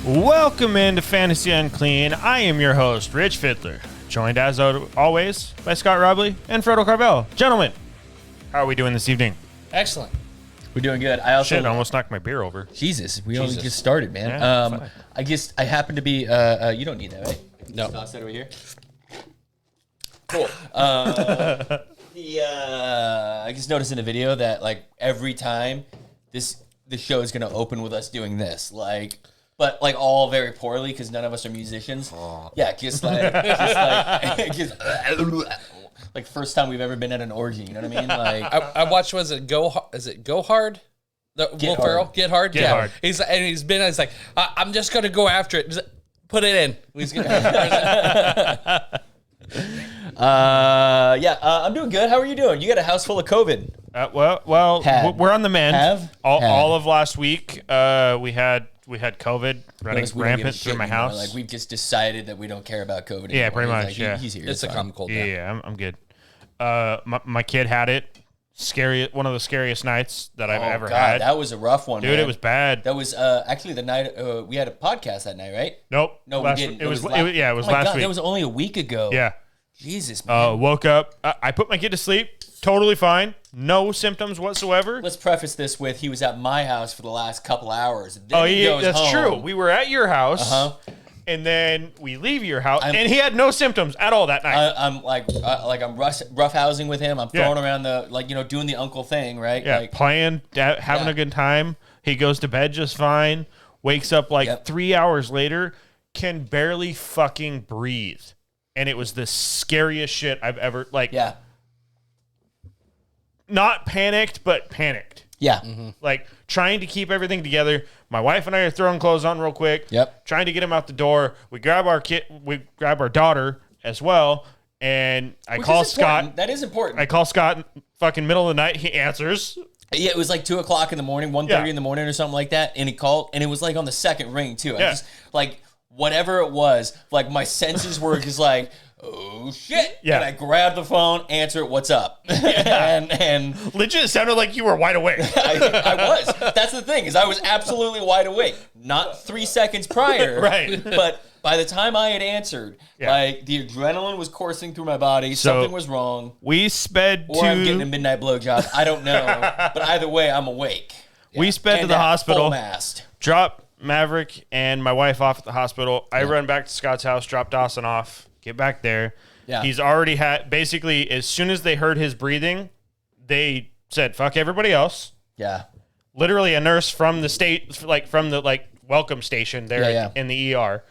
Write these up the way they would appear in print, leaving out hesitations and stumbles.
Welcome into Fantasy Unclean. I am your host, Rich Fiddler, joined as always by Scott Robley and Frodo Carvel. Gentlemen, how are we doing this evening? Excellent. We're doing good. I also almost knocked my beer over. Jesus, we only just started, man. Yeah, I guess I happen to be. You don't need that, right? No. Toss that over here. Cool. I just noticed in the video that like every time the show is gonna open with us doing this, but all very poorly because none of us are musicians. Oh. Yeah, just like first time we've ever been at an orgy. You know what I mean? Like I watched. Was it Go? Is it Go Hard? Will Ferrell, Get Hard. Get Hard. He's like, I'm just gonna go after it. Just put it in. He's gonna. I'm doing good. How are you doing? You got a house full of COVID. We're on the mend. Had. All of last week, we had COVID running rampant through my house. Like we've just decided that we don't care about COVID anymore. Yeah, pretty much. Like, yeah, he's here. It's a common cold. Yeah, I'm good. My kid had it. Scary. One of the scariest nights that I've ever had. That was a rough one, dude. man. It was bad. That was actually the night we had a podcast that night, right? Nope. No, we didn't. It was last week. That was only a week ago. Yeah. Jesus, man. Woke up. I put my kid to sleep. Totally fine. No symptoms whatsoever. Let's preface this with he was at my house for the last couple hours. Then that's home. true. We were at your house. And then we leave your house, and he had no symptoms at all that night. I'm roughhousing with him. I'm throwing around doing the uncle thing, right? Yeah, playing, having a good time. He goes to bed just fine. Wakes up 3 hours later, can barely fucking breathe. And it was the scariest shit I've ever, not panicked, but panicked. Yeah. Mm-hmm. Like, trying to keep everything together. My wife and I are throwing clothes on real quick. Yep. Trying to get him out the door. We grab our daughter as well, and I call Scott. That is important. I call Scott fucking middle of the night. He answers. Yeah, it was 2 o'clock in the morning, 1:30 in the morning or something like that, and he called, and it was on the second ring, too. Yeah. I just, whatever it was, my senses were just oh shit! Yeah. And I grabbed the phone, answer it, what's up? Yeah. and legit, it sounded like you were wide awake. I was. That's the thing, is I was absolutely wide awake. Not 3 seconds prior, right? But by the time I had answered, the adrenaline was coursing through my body. Something was wrong. We sped or I'm getting a midnight blowjob. I don't know, but either way, I'm awake. We sped to the hospital. Full mast. Drop Maverick and my wife off at the hospital. I run back to Scott's house, drop Dawson off, get back there. Yeah. He's already had, basically, as soon as they heard his breathing, they said, fuck everybody else. Yeah. Literally a nurse from the state, from the welcome station there in the ER,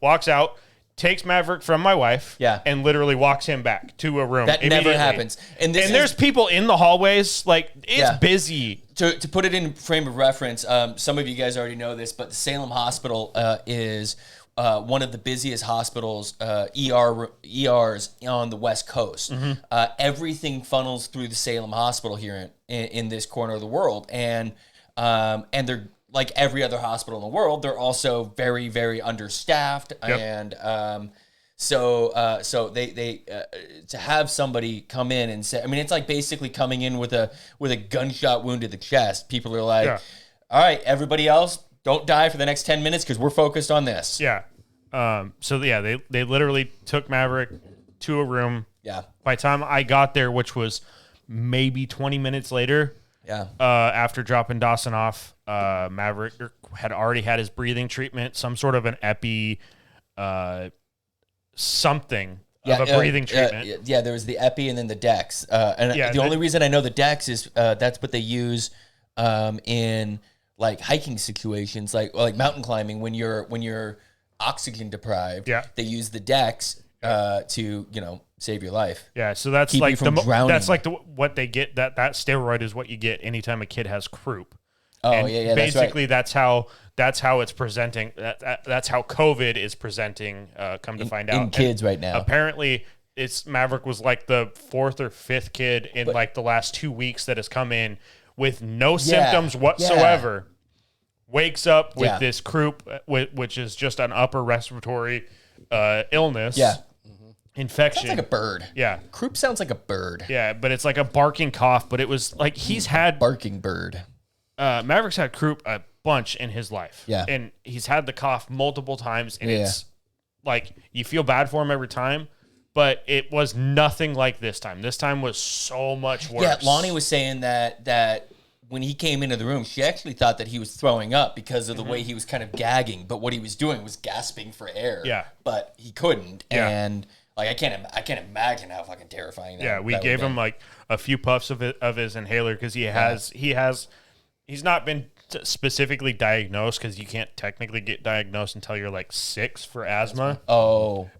walks out, takes Maverick from my wife, and literally walks him back to a room. That never happens. And there's people in the hallways, it's busy. To put it in frame of reference, some of you guys already know this, but the Salem Hospital is one of the busiest hospitals, ERs on the West Coast. Mm-hmm. Everything funnels through the Salem Hospital here in this corner of the world, and they're like every other hospital in the world. They're also very, very understaffed, and so they to have somebody come in and say, I mean, it's like basically coming in with a gunshot wound to the chest. People are like, all right, everybody else, don't die for the next 10 minutes because we're focused on this. Yeah. They literally took Maverick to a room. Yeah. By the time I got there, which was maybe 20 minutes later, after dropping Dawson off, Maverick had already had his breathing treatment, some sort of an epi, something of a breathing treatment. There was the epi and then the Dex. The only reason I know the Dex is that's what they use in hiking situations, like mountain climbing. When you're oxygen deprived, they use the Dex to save your life. Yeah, so that's keep you from drowning. That's what they get. That steroid is what you get anytime a kid has croup. Oh, and basically, that's how it's presenting. That's how COVID is presenting. Come to find out, in kids right now. Apparently, Maverick was the 4th or 5th kid in the last 2 weeks that has come in with no symptoms whatsoever. Wakes up with this croup, which is just an upper respiratory illness. Yeah. Infection. Sounds like a bird. Yeah. Croup sounds like a bird. Yeah, but it's like a barking cough, but it was he's had barking bird. Maverick's had croup bunch in his life. Yeah. And he's had the cough multiple times, and it's like you feel bad for him every time, but it was nothing like this time. This time was so much worse. Yeah, Lonnie was saying that when he came into the room, she actually thought that he was throwing up because of the way he was kind of gagging, but what he was doing was gasping for air. Yeah. But he couldn't. Yeah. And like I can't imagine how fucking terrifying that. Yeah, we that gave would him be. like a few puffs of his inhaler because he's not been specifically diagnosed because you can't technically get diagnosed until you're like 6 for asthma. Oh.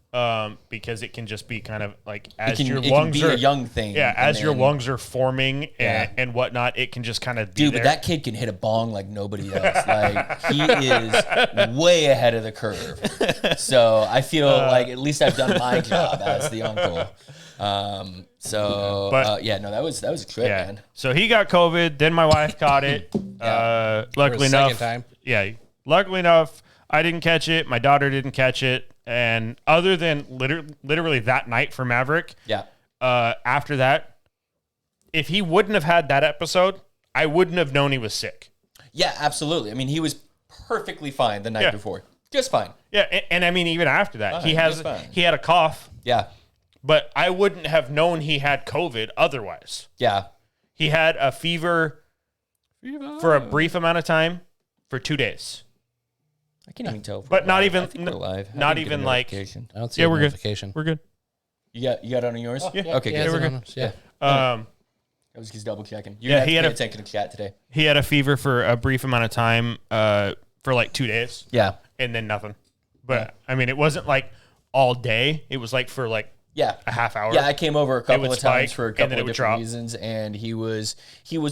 Because it can just be kind of like It as can, your it lungs can be are a young thing. yeah, and as your then- lungs are forming and whatnot, it can just kind of be Dude, there. but that kid can hit a bong like nobody else. Like he is way ahead of the curve. So I feel like at least I've done my job as the uncle. That was a trip, yeah. man. So he got COVID. Then my wife caught it. Luckily For a enough, second time. yeah. Luckily enough, I didn't catch it. My daughter didn't catch it. And other than literally that night for Maverick, Yeah. after that, if he wouldn't have had that episode, I wouldn't have known he was sick. Yeah, absolutely. I mean, he was perfectly fine the night before. Just fine. Yeah, and I mean even after that, he just fine. had a cough, Yeah. but I wouldn't have known he had COVID otherwise. Yeah. He had a fever for a brief amount of time for 2 days. I can't even tell. If But we're not live. even- I think we're live. I not didn't get a even like- notification. I don't see Yeah, a we're good. notification. We're good. You got it on yours? Yeah. Okay, Yeah, good. it's we're on good. us. Yeah. I was just double checking. You Yeah, have he to had pay a- attention to chat today. He had a fever for a brief amount of time for like 2 days Yeah. and then nothing. But I mean, it wasn't like all day. It was like for like Yeah. a half hour. Yeah, I came over a couple would of times spike, for a and couple then it of would different drop. reasons, and he was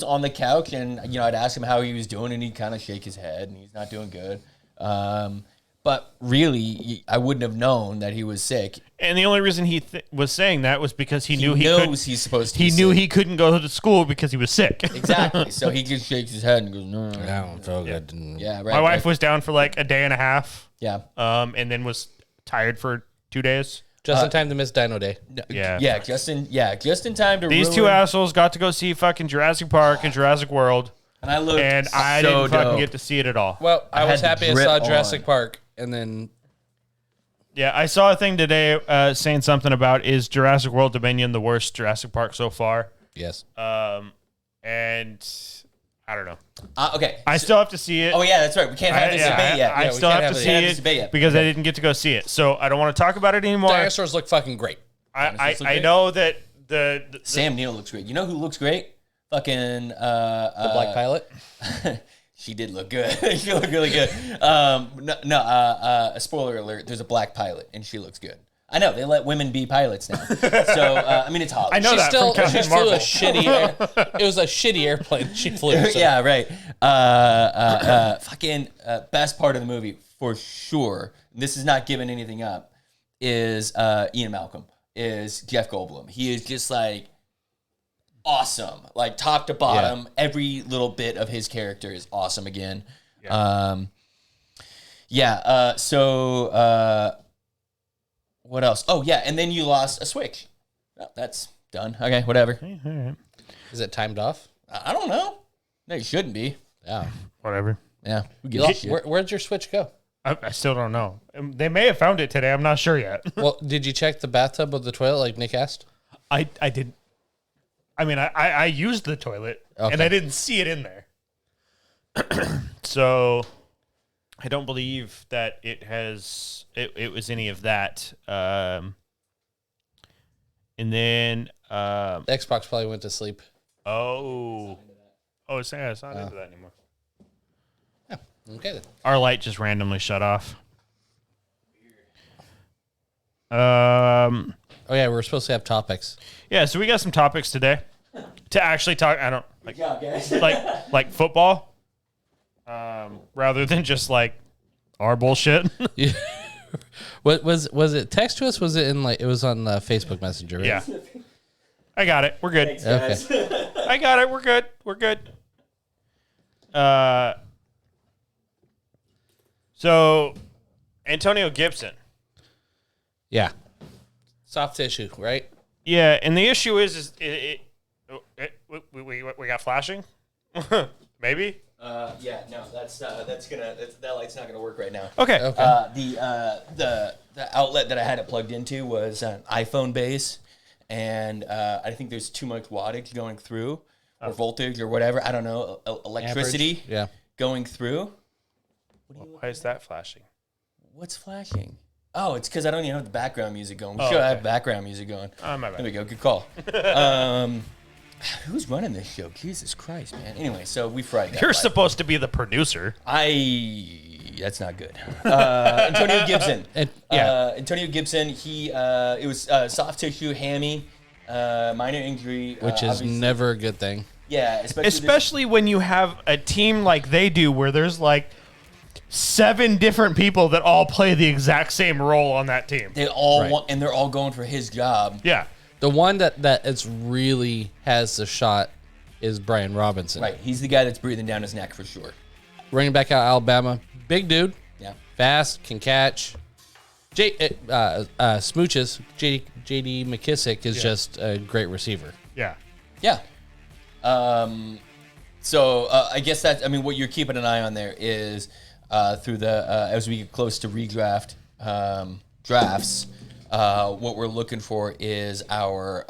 on the couch, and I'd ask him how he was doing, and he'd kind of shake his head, and he's not doing good. But really, I wouldn't have known that he was sick. And the only reason he was saying that was because he knew he knows he's supposed to. he be knew sick. he couldn't go to school because he was sick. Exactly. So he just shakes his head and goes, no. I don't feel good. Yeah, right. My wife right. was down for like a day and a half, Yeah. and then was tired for 2 days. Just in time to miss Dino Day. Yeah. Yeah, just in time to These two ruin- assholes got to go see fucking Jurassic Park and Jurassic World, and I looked and I so didn't fucking dope. get to see it at all. Well, I was had happy I drip saw on. Jurassic Park, and then Yeah, I saw a thing today saying something about is Jurassic World Dominion the worst Jurassic Park so far, yes, and I don't know. Okay. I still have to see it. Oh yeah, that's right. We can't have this debate yet. I Yeah, we still can't have to we see can't have this it debate yet. because I didn't get to go see it, so I don't want to talk about it anymore. dinosaurs look fucking great. Dinosaurs look I great? know that the Sam Neill looks great. You know who looks great? Fucking The Black Pilot. she did look good. She looked really good. A spoiler alert. There's a black pilot, and she looks good. I know they let women be pilots now. So I mean, it's Hollywood. I know She's that still, from Captain she's still Marvel. a shitty. It was a shitty airplane she flew. So. Yeah, right. Fucking best part of the movie for sure. This is not giving anything up. Is Ian Malcolm? Is Jeff Goldblum? He is just like awesome, like top to bottom. Every little bit of his character is awesome again. So what else? Oh yeah, and then you lost a Switch. Well, that's done. Okay, whatever. Is it timed off? I don't know. No, you shouldn't be. Yeah. whatever. Yeah. Who You gives a lost, shit? where'd your Switch go? I still don't know. They may have found it today. I'm not sure yet. Well, did you check the bathtub of the toilet like Nick asked? I didn't. I mean, I used the toilet and Okay. I didn't see it in there. So I don't believe that it was any of that. And then The Xbox probably went to sleep. it's not into that anymore. Okay then. Our light just randomly shut off. Oh yeah, we're supposed to have topics. Yeah, so we got some topics today to actually talk. I don't like Good job, guys. like football, rather than just like our bullshit. Yeah. What was it? Text to us? Was it in like it was on Facebook Messenger? Right? Yeah, I got it. We're good. Okay. I got it. We're good. We're good. So Antonio Gibson. Yeah. Soft tissue, right? Yeah, and the issue is we got flashing, maybe. That light's not gonna work right now. Okay. The outlet that I had it plugged into was an iPhone base, and I think there's too much wattage going through, or voltage, or whatever. I don't know, electricity. Yeah. Going through. Why is that flashing? What's flashing? Oh, it's because I don't even have the background music going. We should have background music going. Oh, my bad. There we go. Good call. Who's running this show? Jesus Christ, man. Anyway, so we fried that. You're supposed to be the producer. That's not good. Antonio Gibson. Antonio Gibson. It was soft tissue hammy, minor injury, Which is never a good thing. Yeah, especially when you have a team like they do, where there's like 7 different people that all play the exact same role on that team. They all want, and they're all going for his job. Yeah. The one that it's really has the shot is Brian Robinson. Right. He's the guy that's breathing down his neck for sure. Running back out of Alabama. Big dude. Yeah. Fast, can catch. Smooches. J.D. McKissick is just a great receiver. Yeah. Yeah. So I guess what you're keeping an eye on there is through the as we get close to redraft drafts, what we're looking for is our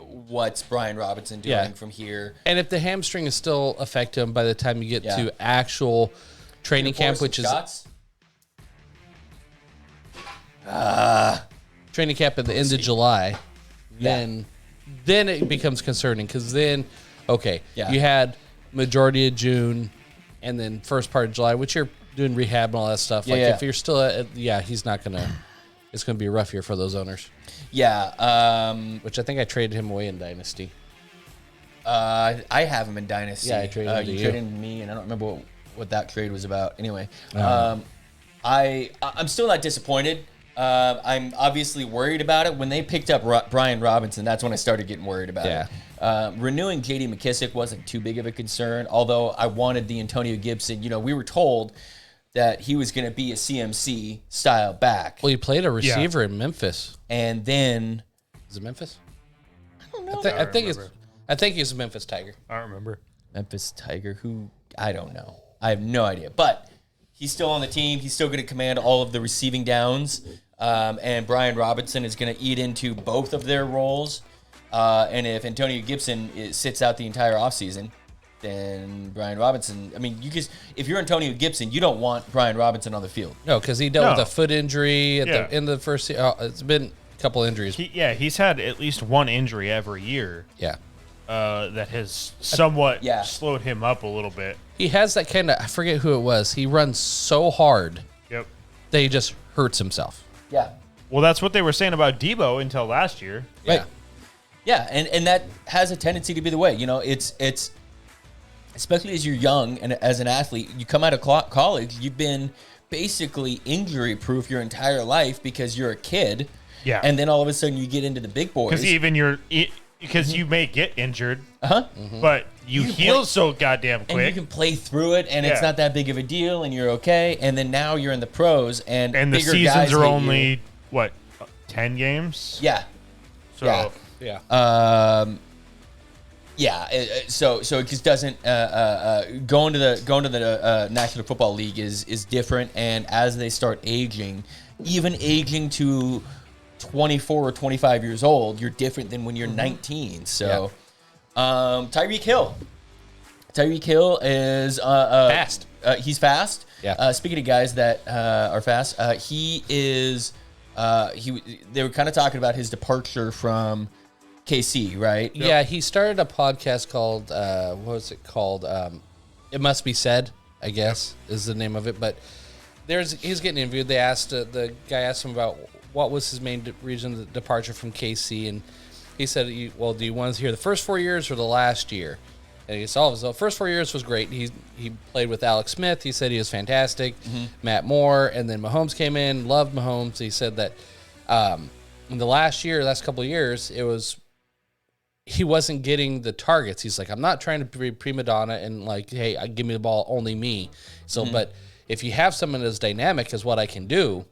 what's Brian Robinson doing from here. And if the hamstring is still affecting him by the time you get to actual training camp, which is training camp at the end of July, then it becomes concerning because then you had majority of June and then first part of July, which you're doing rehab and all that stuff. If you're still he's not gonna. It's gonna be a rough year for those owners. Yeah. Which I think I traded him away in Dynasty. I have him in Dynasty. Yeah, I traded him to you. Traded him to me, and I don't remember what that trade was about. Anyway, I'm still not disappointed. I'm obviously worried about it. When they picked up Brian Robinson, that's when I started getting worried about it. Renewing J.D. McKissick wasn't too big of a concern, although I wanted the Antonio Gibson. We were told that he was going to be a CMC style back. Well, he played a receiver in Memphis. And then... Is it Memphis? I don't know. I think he's a Memphis Tiger. I don't remember. Memphis Tiger, who... I don't know. I have no idea. But he's still on the team. He's still going to command all of the receiving downs. And Brian Robinson is going to eat into both of their roles. And if Antonio Gibson sits out the entire offseason, then Brian Robinson, if you're Antonio Gibson, you don't want Brian Robinson on the field. No, because he dealt with a foot injury at the end of the first season. It's been a couple injuries. He's had at least one injury every year. Yeah. That has somewhat slowed him up a little bit. He has that kind of, I forget who it was. He runs so hard that he just hurts himself. Yeah. Well, that's what they were saying about Debo until last year. Right. Yeah, and that has a tendency to be the way. It's especially as you're young and as an athlete, you come out of college, you've been basically injury-proof your entire life because you're a kid. Yeah. And then all of a sudden you get into the big boys. Because you may get injured, but you heal so goddamn quick. And you can play through it, and it's not that big of a deal, and you're okay. And then now you're in the pros, and the seasons are only, 10 games? Yeah. So, so it just doesn't going to the National Football League is different, and as they start aging, even aging to 24 or 25 years old, you're different than when you're 19. So, Tyreek Hill is fast. He's fast. Yeah. Speaking of guys that are fast, he is. They were kind of talking about his departure from KC, right? Yeah, he started a podcast called, what was it called? It Must Be Said, I guess, is the name of it. But he's getting interviewed. They asked, the guy asked him about what was his main reason of departure from KC. And he said, do you want to hear the first 4 years or the last year? And he said, the first 4 years was great. He played with Alex Smith. He said he was fantastic. Matt Moore. And then Mahomes came in, loved Mahomes. He said that in the last couple of years, he wasn't getting the targets. He's like, I'm not trying to be prima donna and hey, give me the ball, only me. So, but if you have someone as dynamic as what I can do,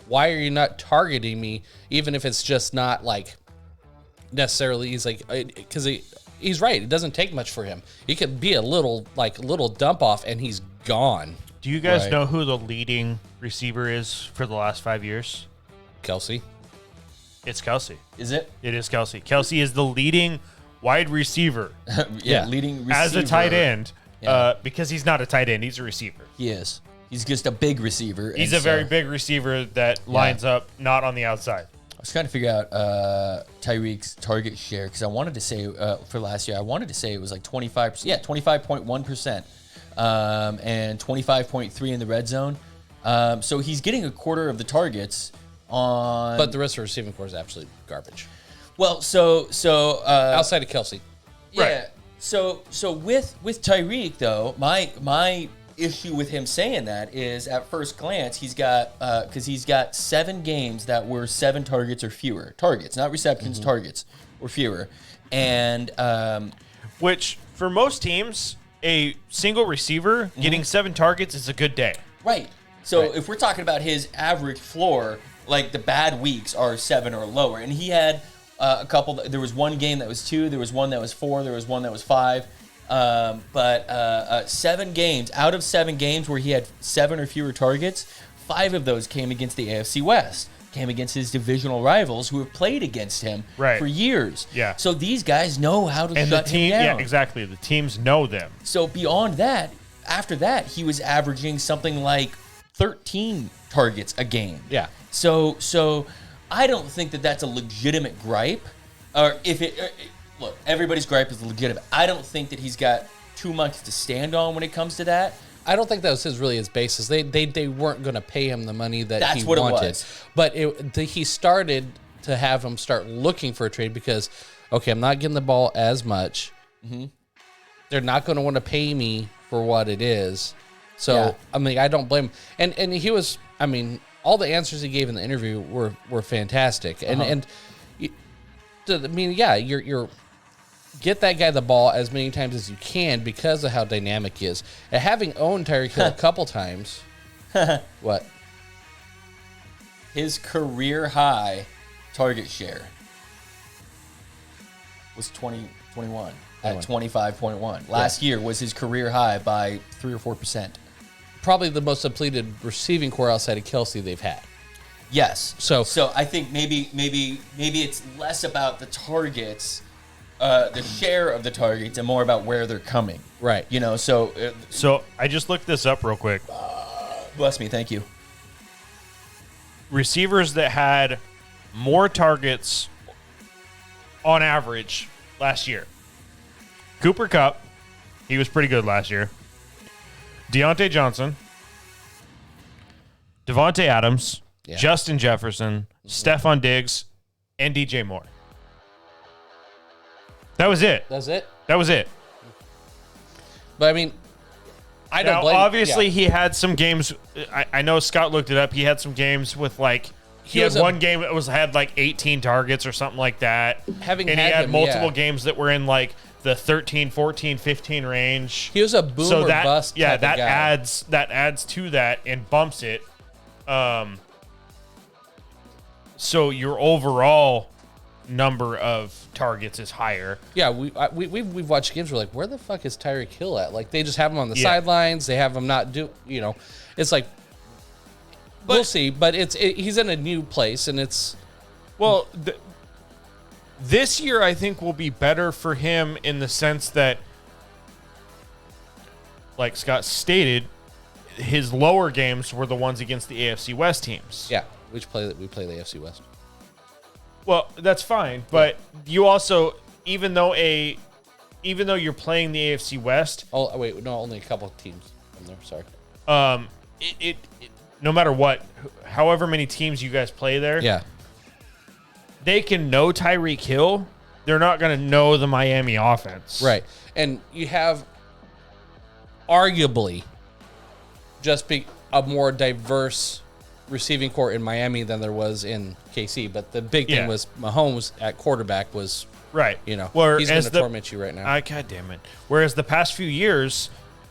why are you not targeting me, even if it's just not necessarily? He's like, because he's right. It doesn't take much for him. He could be a little dump off, and he's gone. Do you guys know who the leading receiver is for the last 5 years? Kelsey. It's Kelsey. Is it? It is Kelsey. Kelsey is the leading wide receiver. Leading receiver. As a tight end, because he's not a tight end. He's a receiver. He is. He's just a big receiver. He's a very big receiver that lines up not on the outside. I was trying to figure out Tyreek's target share because I wanted to say for last year, I wanted to say it was like 25%. Yeah, 25.1%. And 25.3 in the red zone. So he's getting a quarter of the targets on. But the rest of the receiving core is absolute garbage. Well, so outside of Kelsey. Yeah. Right. So with Tyreek though, my issue with him saying that is at first glance he's got because he's got 7 games that were 7 targets or fewer. Targets, not receptions, targets or fewer. And which for most teams, a single receiver getting 7 targets is a good day. Right. So if we're talking about his average floor, like the bad weeks are 7 or lower, and he had a couple. There was one game that was 2. There was one that was 4. There was one that was 5. But 7 games out of 7 games where he had 7 or fewer targets, 5 of those came against the AFC West. Came against his divisional rivals who have played against him for years. Yeah. So these guys know how to shut him down. Yeah, exactly. The teams know them. So beyond that, after that, he was averaging something like 13 targets a game. Yeah. So I don't think that that's a legitimate gripe. Or if look, everybody's gripe is legitimate. I don't think that he's got too much to stand on when it comes to that. I don't think that was his basis. They weren't going to pay him the money that That's he what wanted. it was. But he started to have him start looking for a trade because, okay, I'm not getting the ball as much. Mm-hmm. They're not going to want to pay me for what it is. So, I mean, I don't blame him. And he was, I mean, all the answers he gave in the interview were fantastic. And you're get that guy the ball as many times as you can because of how dynamic he is. And having owned Tyreek Hill a couple times, what? His career high target share was 2021 at 25.1. Last year was his career high by 3 or 4%. Probably the most depleted receiving core outside of Kelsey they've had. Yes. So I think maybe it's less about the targets, the share of the targets, and more about where they're coming. Right. You know. So I just looked this up real quick. Bless me. Thank you. Receivers that had more targets on average last year. Cooper Kupp, he was pretty good last year. Deontay Johnson, Devontae Adams, Justin Jefferson, Stephon Diggs, and DJ Moore. That was it. That's it? That was it. But I mean, I don't blame. Obviously, he had some games. I know Scott looked it up. He had some games with like he had one game that had like 18 targets or something like that. He had multiple games that were in like the 13, 14, 15 range. He was a boomer bust. Yeah, that adds to that and bumps it. So your overall number of targets is higher. Yeah, we've watched games. We're like, where the fuck is Tyreek Hill at? Like, they just have him on the sidelines. They have him not do. You know, it's like we'll see. But he's in a new place, and it's this year I think will be better for him in the sense that, like Scott stated, his lower games were the ones against the AFC West teams. Yeah, we play the AFC West. Well, that's fine, but you also, even though you're playing the AFC West. Oh wait, no, only a couple of teams from there. Sorry. It no matter what, however many teams you guys play there, they can know Tyreek Hill. They're not going to know the Miami offense, right? And you have arguably just be a more diverse receiving core in Miami than there was in KC, but the big thing was Mahomes at quarterback was right. You know, he's going to torment you right now. God damn it! Whereas the past few years,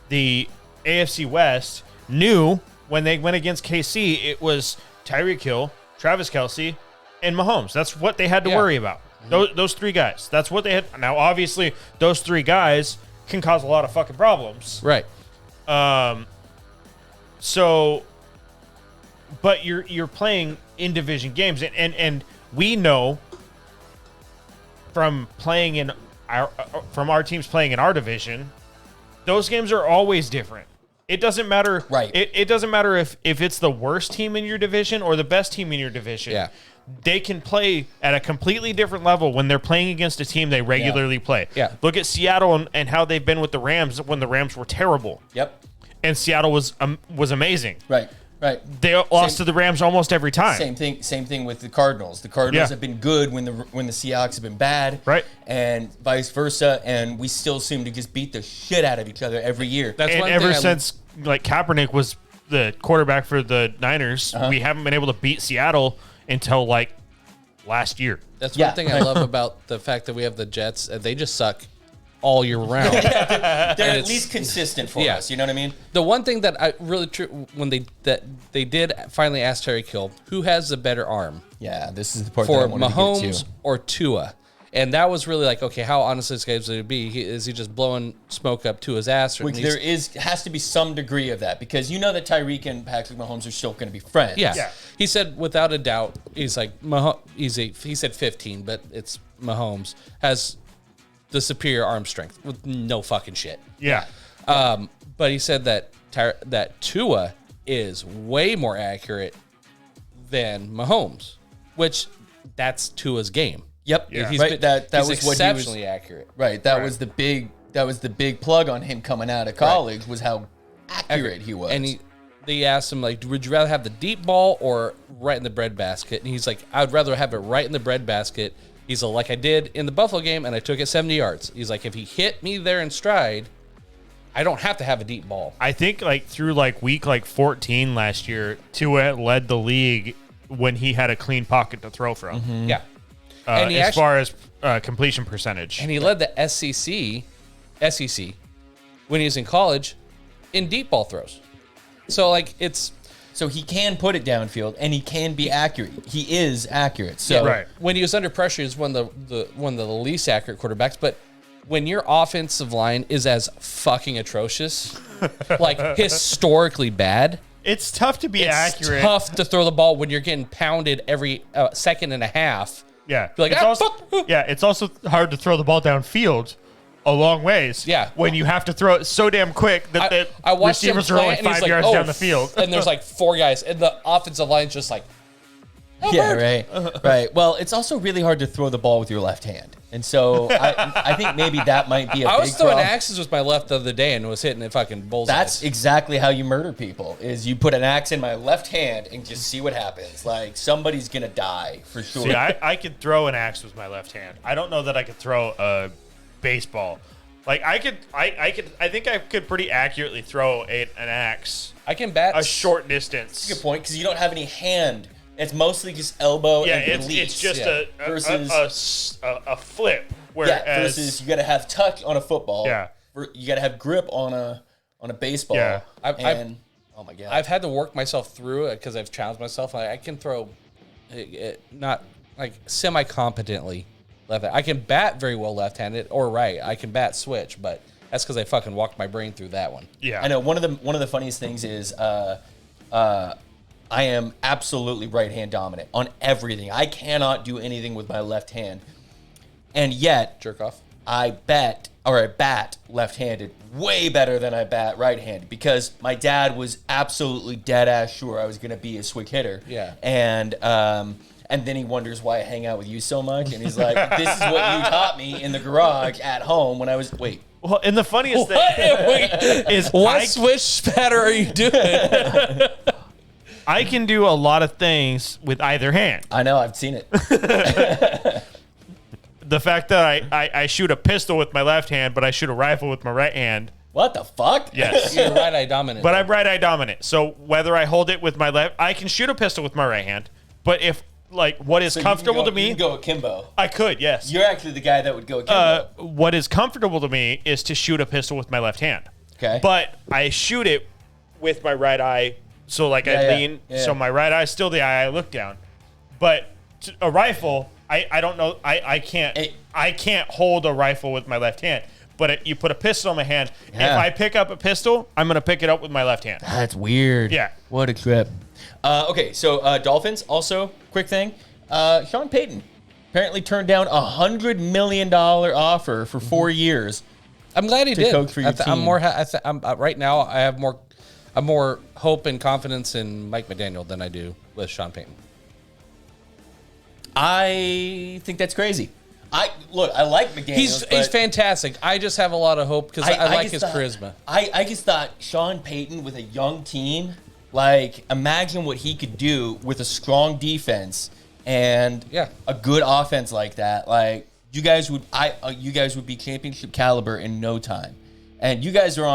the AFC West knew when they went against KC, it was Tyreek Hill, Travis Kelce, and Mahomes. That's what they had to worry about. Those three guys. That's what they had. Now, obviously, those three guys can cause a lot of fucking problems. Right. So, but you're playing in division games, and we know from playing in our teams playing in our division, those games are always different. It doesn't matter. Right. It doesn't matter if it's the worst team in your division or the best team in your division. Yeah. They can play at a completely different level when they're playing against a team they regularly play. Yeah. Look at Seattle and how they've been with the Rams when the Rams were terrible. Yep. And Seattle was amazing. Right. They lost to the Rams almost every time. Same thing with the Cardinals. The Cardinals have been good when the Seahawks have been bad. Right. And vice versa. And we still seem to just beat the shit out of each other every year. That's And one ever thing since like Kaepernick was the quarterback for the Niners, we haven't been able to beat Seattle until like last year. That's one thing I love about the fact that we have the Jets. They just suck all year round. They're at least consistent for us. You know what I mean? The one thing that I really when they did finally ask Tyreek Hill, who has the better arm? Yeah, this is the part For that I wanted to Mahomes get to. or Tua. And that was really like, okay, how honest this guy's going to be? Is he just blowing smoke up to his ass? Or There has to be some degree of that because you know that Tyreek and Patrick Mahomes are still going to be friends. Yeah. He said without a doubt, he's like, he said 15, but it's Mahomes, has the superior arm strength with no fucking shit. Yeah. But he said that Tua is way more accurate than Mahomes, which that's Tua's game. Yep. Yeah. He's Right. That he's was what he was exceptionally accurate. Right. That was the big plug on him coming out of college was how accurate he was. And they asked him, like, would you rather have the deep ball or right in the breadbasket? And he's like, I'd rather have it right in the breadbasket. He's like I did in the Buffalo game, and I took it 70 yards. He's like, if he hit me there in stride, I don't have to have a deep ball. I think like through like week 14 last year, Tua led the league when he had a clean pocket to throw from. Mm-hmm. Yeah. And as far as completion percentage. And he led the SEC when he was in college in deep ball throws. So like so he can put it downfield and he can be accurate. He is accurate. So right. When he was under pressure, he's one of the least accurate quarterbacks. But when your offensive line is as fucking atrocious, like historically bad, It's tough to be accurate. It's tough to throw the ball when you're getting pounded every second and a half. Yeah. Be like, it's also hard to throw the ball downfield a long ways. Yeah. When you have to throw it so damn quick that the I watched him receivers are play only it, and he's 5 like, yards down the field. And there's like four guys, and the offensive line's just like, yeah, right. Well, it's also really hard to throw the ball with your left hand. And so I think maybe that might be a big I was throwing problem. axes with my left the other day and was hitting it fucking bullseye. That's exactly how you murder people, is you put an axe in my left hand and just see what happens. Like, somebody's going to die for sure. See, I could throw an axe with my left hand. I don't know that I could throw a baseball. Like, I think I could pretty accurately throw an axe I can bat a short distance. Good point, because you don't have any hand. It's mostly just elbow Yeah, and it's just versus a flip. Whereas, versus you got to have touch on a football. Yeah. You got to have grip on a baseball. Yeah. Oh my god. I've had to work myself through it because I've challenged myself. I can throw, not like semi-competently left. I can bat very well left-handed or right. I can bat switch, but that's because I fucking walked my brain through that one. yeah, I know one of the funniest things is I am absolutely right hand dominant on everything. I cannot do anything with my left hand, and yet Jerk off. I bat left-handed way better than I bat right-handed because my dad was absolutely dead ass sure I was going to be a switch hitter. Yeah. And then he wonders why I hang out with you so much, and he's like, "This is what you taught me in the garage at home when I was wait." Well, and the funniest thing is What switch batter are you doing? I can do a lot of things with either hand. I know, I've seen it. The fact that I shoot a pistol with my left hand, but I shoot a rifle with my right hand. What the fuck? Yes. You're right eye dominant. But I'm right eye dominant. So whether I hold it with my left, I can shoot a pistol with my right hand. But if, like, what is So comfortable to you me, can go akimbo. I could, yes. You're actually the guy that would go akimbo. What is comfortable to me is to shoot a pistol with my left hand. Okay. But I shoot it with my right eye. So, like, I lean. Yeah. So my right eye is still the eye I look down. But a rifle, I don't know. I can't hold a rifle with my left hand. But you put a pistol in my hand. Yeah. If I pick up a pistol, I'm going to pick it up with my left hand. That's weird. Yeah. What a trip. Okay, so Dolphins, also, quick thing. Sean Payton apparently turned down $100 million offer for 4 years. I'm glad he did. Coach for your team. I'm more. I'm right now. I have more hope and confidence in Mike McDaniel than I do with Sean Payton. I think that's crazy. I like McDaniel. He's fantastic. I just have a lot of hope because I like his charisma. I just thought Sean Payton with a young team, like imagine what he could do with a strong defense and a good offense like that. Like you guys would be championship caliber in no time. And you guys are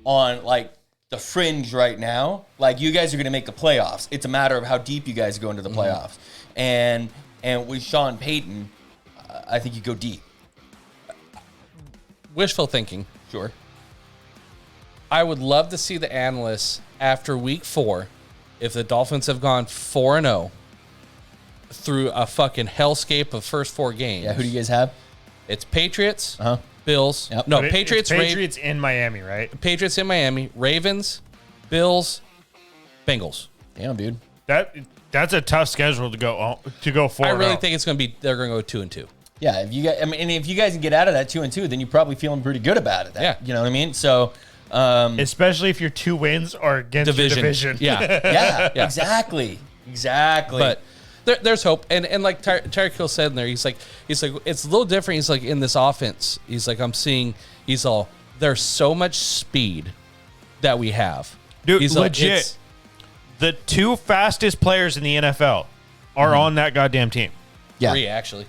on like the fringe right now. Like you guys are going to make the playoffs. It's a matter of how deep you guys go into the playoffs. And with Sean Payton, I think you go deep. Wishful thinking. Sure. I would love to see the analysts after week 4, if the Dolphins have gone 4-0 through a fucking hellscape of first 4 games. Yeah, who do you guys have? It's Patriots, Bills. Yep. No, But Patriots in Miami, right? Patriots in Miami, Ravens, Bills, Bengals. Damn, dude. That's a tough schedule to go 4-0. I really think it's going to be they're going to go 2-2. Yeah, if you guys can get out of that 2-2, then you're probably feeling pretty good about it. Yeah. You know what I mean? So, especially if your 2 wins are against your division. Yeah. yeah, exactly. But there's hope, and like Tyreek Hill said in there, he's like it's a little different. He's like in this offense, he's like there's so much speed that we have, dude. He's legit, the 2 fastest players in the NFL are on that goddamn team. Yeah, 3 actually.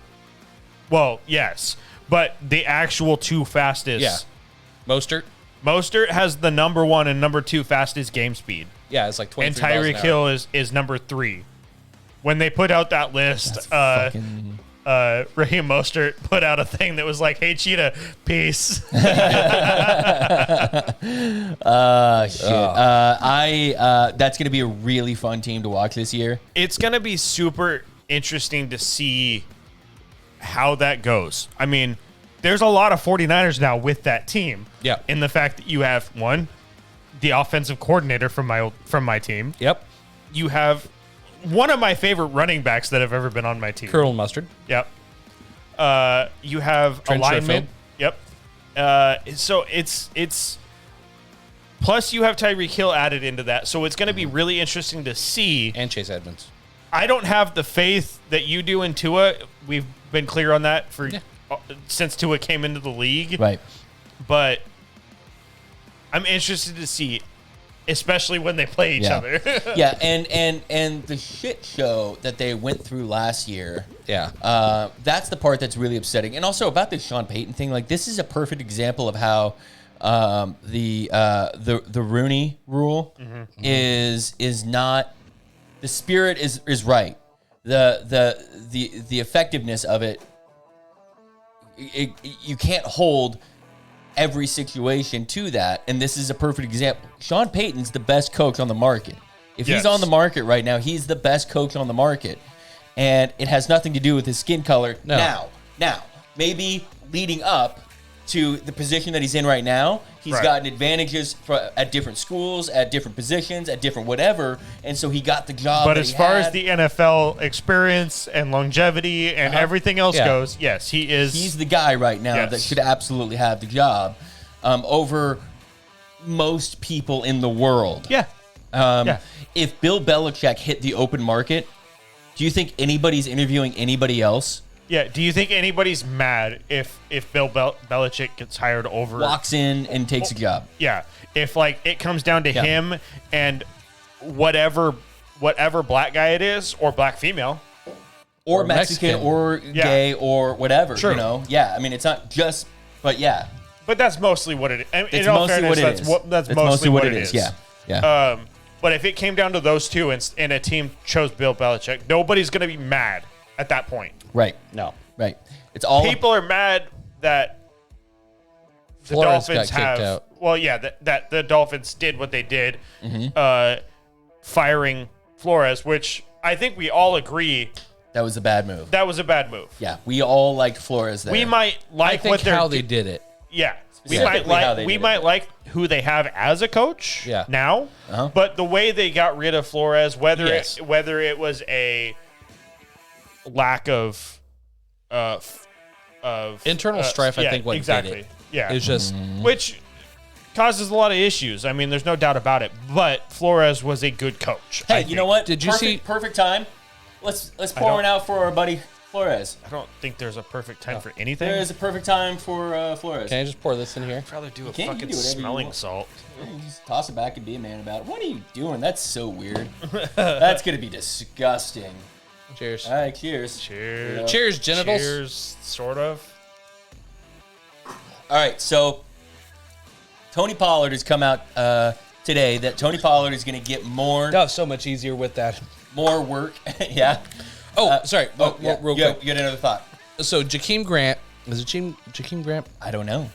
Well, yes, but the actual 2 fastest. Yeah, Mostert has the number 1 and number 2 fastest game speed. Yeah, it's like 23 and Tyreek Hill is number 3. When they put out that list, Raheem Mostert put out a thing that was like, "Hey, Cheetah, peace." Shit. That's gonna be a really fun team to watch this year. It's gonna be super interesting to see how that goes. I mean, there's a lot of 49ers now with that team. Yeah. In the fact that you have the offensive coordinator from my team. Yep. You have one of my favorite running backs that have ever been on my team. Colonel Mustard. Yep. You have Trent alignment. Sherfield. Yep. So it's plus you have Tyreek Hill added into that. So it's going to be really interesting to see. And Chase Edmonds. I don't have the faith that you do in Tua. We've been clear on that since Tua came into the league. Right. But I'm interested to see, especially when they play each other. Yeah, and the shit show that they went through last year. Yeah. That's the part that's really upsetting. And also about the Sean Payton thing, like this is a perfect example of how the Rooney rule is not, the spirit is right. The effectiveness of it, you can't hold every situation to that, and this is a perfect example. Sean Payton's the best coach on the market. If he's on the market right now, he's the best coach on the market, and it has nothing to do with his skin color. No. Now, maybe leading up to the position that he's in right now, he's gotten advantages at different schools, at different positions, at different whatever, and so he got the job. But as far as the NFL experience and longevity and everything else goes, yes, he is. He's the guy right now that should absolutely have the job over most people in the world. Yeah. If Bill Belichick hit the open market, do you think anybody's interviewing anybody else? Yeah. Do you think anybody's mad if Bill Belichick gets hired over? Walks in and takes a job. Yeah. If like it comes down to him and whatever black guy it is or black female. Or Mexican or gay or whatever. Sure. You know? Yeah. I mean, it's not just, but yeah. But that's mostly what it is. It's mostly what it is. That's mostly what it is. Yeah. But if it came down to those two and a team chose Bill Belichick, nobody's going to be mad at that point. Right. No. Right. It's all people are mad that the Flores Dolphins got kicked out. Well, yeah, that the Dolphins did what they did, firing Flores, which I think we all agree That was a bad move. That was a bad move. Yeah, we all liked Flores there. We might like I think what they're how they did it. Yeah. We Specifically might how like they we did might it. like who they have as a coach Yeah. now. But the way they got rid of Flores, whether Yes. it was a lack of Internal strife, I think, what exactly. did it. Yeah. It's just Which causes a lot of issues. I mean, there's no doubt about it. But Flores was a good coach. Hey, I you think. know what? Did you see- perfect time? Let's pour don't- one out for our buddy Flores. I don't think there's a perfect time for anything. There is a perfect time for Flores. can I just pour this in here? I'd rather do a can't. You fucking do whatever you smelling want. salt. You just toss it back and be a man about it. What are you doing? That's so weird. That's gonna be disgusting. Cheers. All right, cheers. Cheers. Cheers, genitals. Cheers, sort of. All right, so Tony Pollard has come out today that Tony Pollard is going to get more So much easier with that. work. Yeah. Sorry. Yeah. Real you quick. You got another thought? So Jakeem Grant is it Jakeem Grant? I don't know.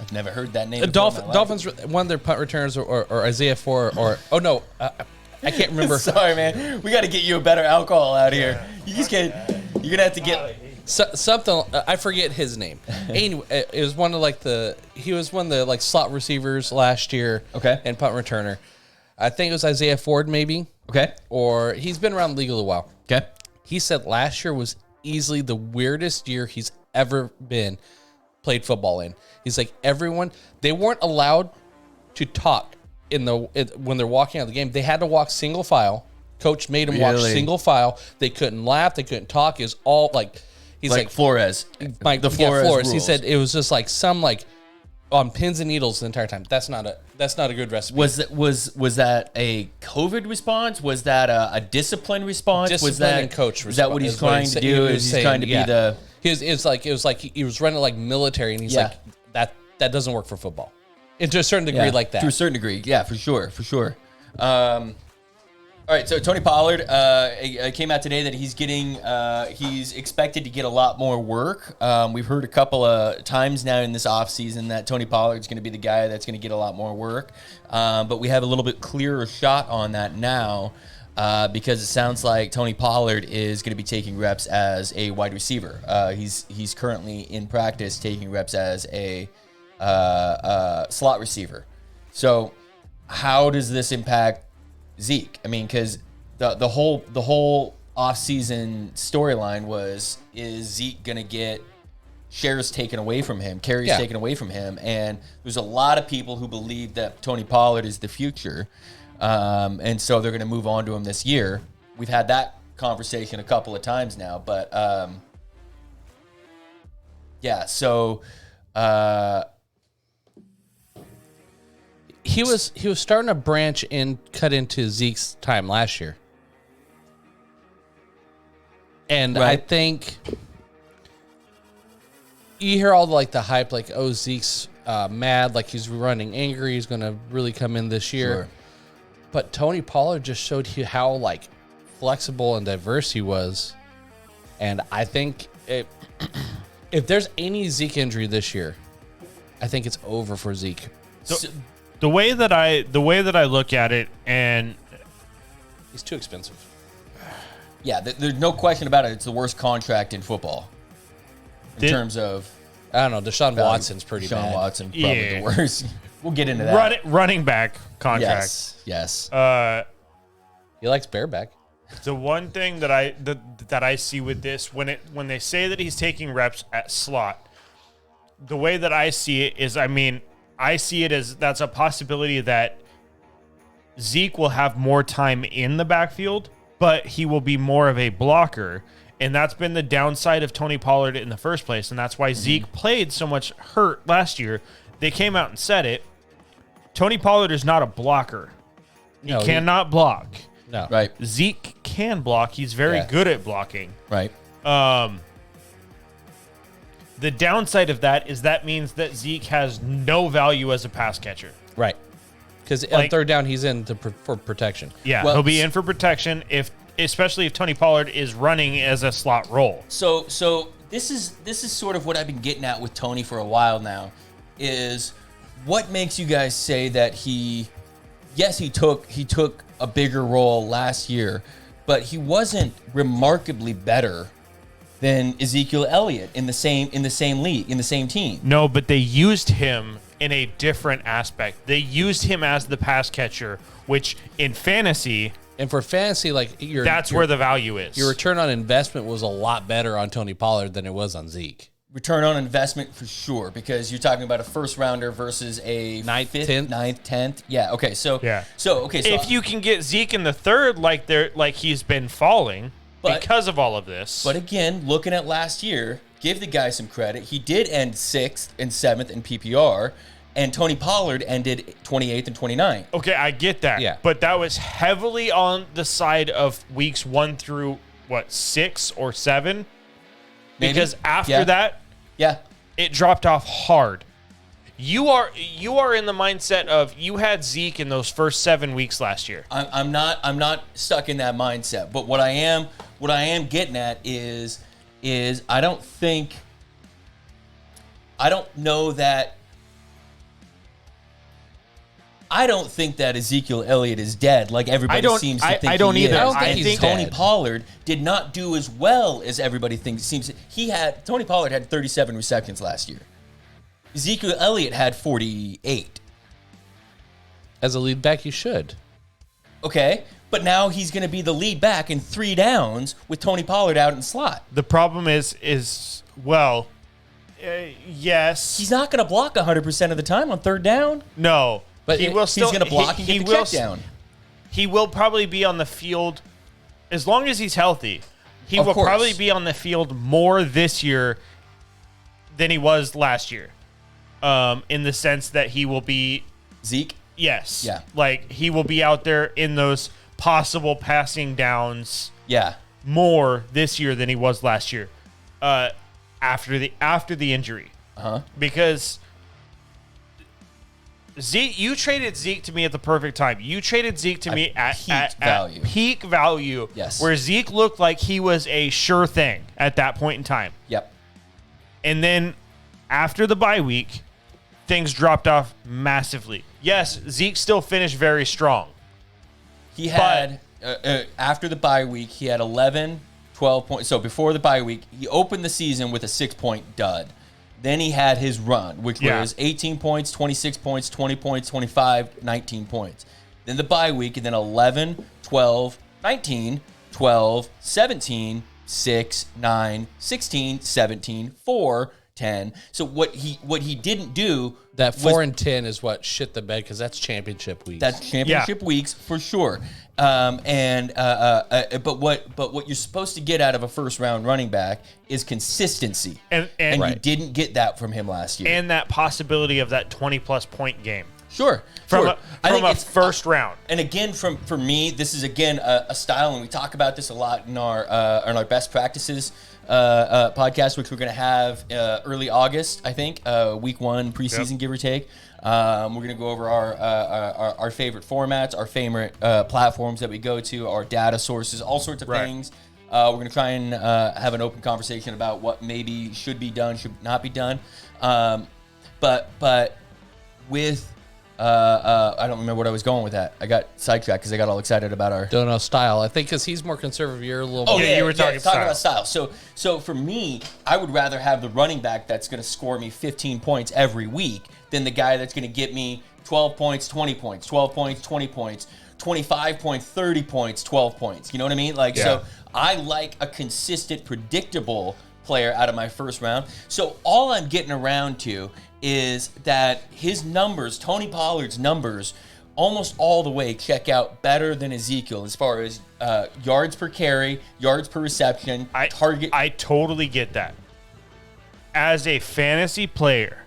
I've never heard that name. before in my life. Dolphins won their punt returners or Isaiah 4 or oh no, I can't remember. Sorry, man. We got to get you a better alcohol out here. You just can't. You're gonna have to get. Something I forget his name. Anyway, it was one of he was one of the like slot receivers last year. Okay. And punt returner. I think it was Isaiah Ford maybe. Okay. Or he's been around the league a little while. Okay. He said last year was easily the weirdest year he's ever played football in. He's like they weren't allowed to talk when they're walking out of the game. They had to walk single file. Coach made them walk Really? single file. They couldn't laugh. They couldn't talk. It was all like he's Like Flores. the Flores. He said it was just like on pins and needles the entire time. That's not a good recipe. Was that a COVID response? Was that a discipline response? Was Discipline that and coach? Is that what he's trying to do? Is he's trying to be the? It was like he was running like military, and he's Yeah. like that doesn't work for football. And to a certain degree, like that. To a certain degree, yeah, for sure. All right, so Tony Pollard came out today that he's expected to get a lot more work. We've heard a couple of times now in this offseason that Tony Pollard's going to be the guy that's going to get a lot more work. But we have a little bit clearer shot on that now because it sounds like Tony Pollard is going to be taking reps as a wide receiver. He's currently in practice taking reps as a slot receiver. So how does this impact Zeke? I mean, because the whole offseason storyline is Zeke gonna get shares taken away from him, carries taken away from him, and there's a lot of people who believe that Tony Pollard is the future, and so they're gonna move on to him this year. We've had that conversation a couple of times now, but yeah, so. He was starting to branch and cut into Zeke's time last year. And I Right. think you hear all the hype, like, oh, Zeke's mad, like he's running angry, he's going to really come in this year. Sure. But Tony Pollard just showed you how flexible and diverse he was. And I think if there's any Zeke injury this year, I think it's over for Zeke. The way that I look at it, and He's too expensive. Yeah, there's no question about it. It's the worst contract in football in terms of I don't know. Deshaun Watson's pretty Deshaun bad. Watson, probably Yeah. the worst. We'll get into that. running back contract. Yes. He likes bareback. The one thing that I see with this, when they say that he's taking reps at slot, the way that I see it is, I see it as that's a possibility that Zeke will have more time in the backfield, but he will be more of a blocker. And that's been the downside of Tony Pollard in the first place. And that's why Zeke played so much hurt last year. They came out and said it. Tony Pollard is not a blocker. He cannot block. No. Right. Zeke can block. He's very good at blocking. Right. The downside of that is that means that Zeke has no value as a pass catcher. Right. Because on third down, he's in for protection. Yeah, Well, he'll be in for protection especially if Tony Pollard is running as a slot role. So this is sort of what I've been getting at with Tony for a while now, is what makes you guys say that he took a bigger role last year, but he wasn't remarkably better than Ezekiel Elliott in the same league, in the same team. No, but they used him in a different aspect. They used him as the pass catcher, which in fantasy, and for fantasy, like that's where the value is. Your return on investment was a lot better on Tony Pollard than it was on Zeke. Return on investment for sure, because you're talking about a first rounder versus a ninth, 10th. Yeah. Okay. So if you can get Zeke in the third, like he's been falling because of all of this. But again, looking at last year, give the guy some credit. He did end 6th and 7th in PPR, and Tony Pollard ended 28th and 29th. Okay, I get that. Yeah. But that was heavily on the side of weeks 1 through 6 or 7. Maybe. Because after that, it dropped off hard. You are in the mindset of you had Zeke in those first 7 weeks last year. I'm not stuck in that mindset. But what I am getting at is I don't think that Ezekiel Elliott is dead like everybody seems to think. I don't he either. Is. I think Tony Pollard did not do as well as everybody seems. Tony Pollard had 37 receptions last year. Ezekiel Elliott had 48. As a lead back, you should. Okay, but now he's going to be the lead back in 3 downs with Tony Pollard out in slot. The problem is yes. He's not going to block 100% of the time on 3rd down. No. But he will still he's going to block and get the check down. He will probably be on the field as long as he's healthy. He will probably be on the field more this year than he was last year. In the sense that he will be Zeke? Yes. Yeah. Like he will be out there in those possible passing downs more this year than he was last year. After the injury. Because Zeke, you traded Zeke to me at the perfect time. You traded Zeke to me at peak value. Yes. Where Zeke looked like he was a sure thing at that point in time. Yep. And then after the bye week, things dropped off massively. Yes, Zeke still finished very strong. He had, after the bye week, he had 11, 12 points. So before the bye week, he opened the season with a 6-point dud. Then he had his run, which was 18 points, 26 points, 20 points, 25, 19 points. Then the bye week, and then 11, 12, 19, 12, 17, 6, 9, 16, 17, 4, 10. So what he didn't do, that 4 and 10 is what shit the bed, because that's championship weeks. That's championship weeks for sure. But what you're supposed to get out of a first round running back is consistency, and you didn't get that from him last year. And that possibility of that 20+ point game. Sure. From a first round. And again, for me, this is again a style, and we talk about this a lot in our best practices podcast, which we're going to have early August, I think, week 1 preseason, give or take. We're going to go over our favorite formats, our favorite platforms that we go to, our data sources, all sorts of things. We're going to try and have an open conversation about what maybe should be done, should not be done. But with I don't remember what I was going with that. I got sidetracked because I got all excited about our style. I think because he's more conservative. You're a little. Oh, more. you were talking about style. So for me, I would rather have the running back that's going to score me 15 points every week than the guy that's going to get me 12 points, 20 points, 12 points, 20 points, 25 points, 30 points, 12 points. You know what I mean? So I like a consistent, predictable player out of my first round. So all I'm getting around to is that his numbers, Tony Pollard's numbers, almost all the way check out better than Ezekiel as far as yards per carry, yards per reception, target. I totally get that. As a fantasy player,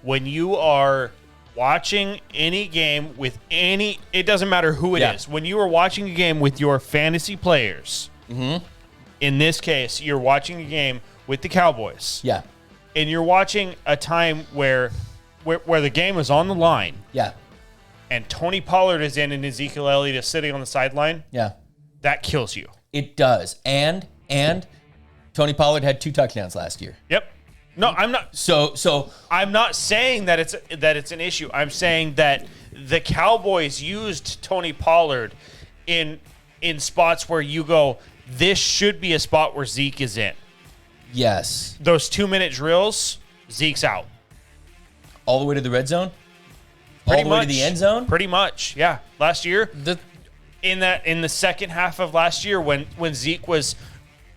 when you are watching any game with it doesn't matter who it is. When you are watching a game with your fantasy players, in this case, you're watching a game with the Cowboys. Yeah. And you're watching a time where the game is on the line. Yeah. And Tony Pollard is in and Ezekiel Elliott is sitting on the sideline. Yeah. That kills you. It does. And Tony Pollard had 2 touchdowns last year. Yep. No, I'm not. So I'm not saying that it's an issue. I'm saying that the Cowboys used Tony Pollard in in spots where you go, this should be a spot where Zeke is in. Yes. Those 2-minute drills, Zeke's out. All the way to the red zone? Pretty all the way much. to the end zone? Pretty much, yeah. Last year, in the second half of last year, when Zeke was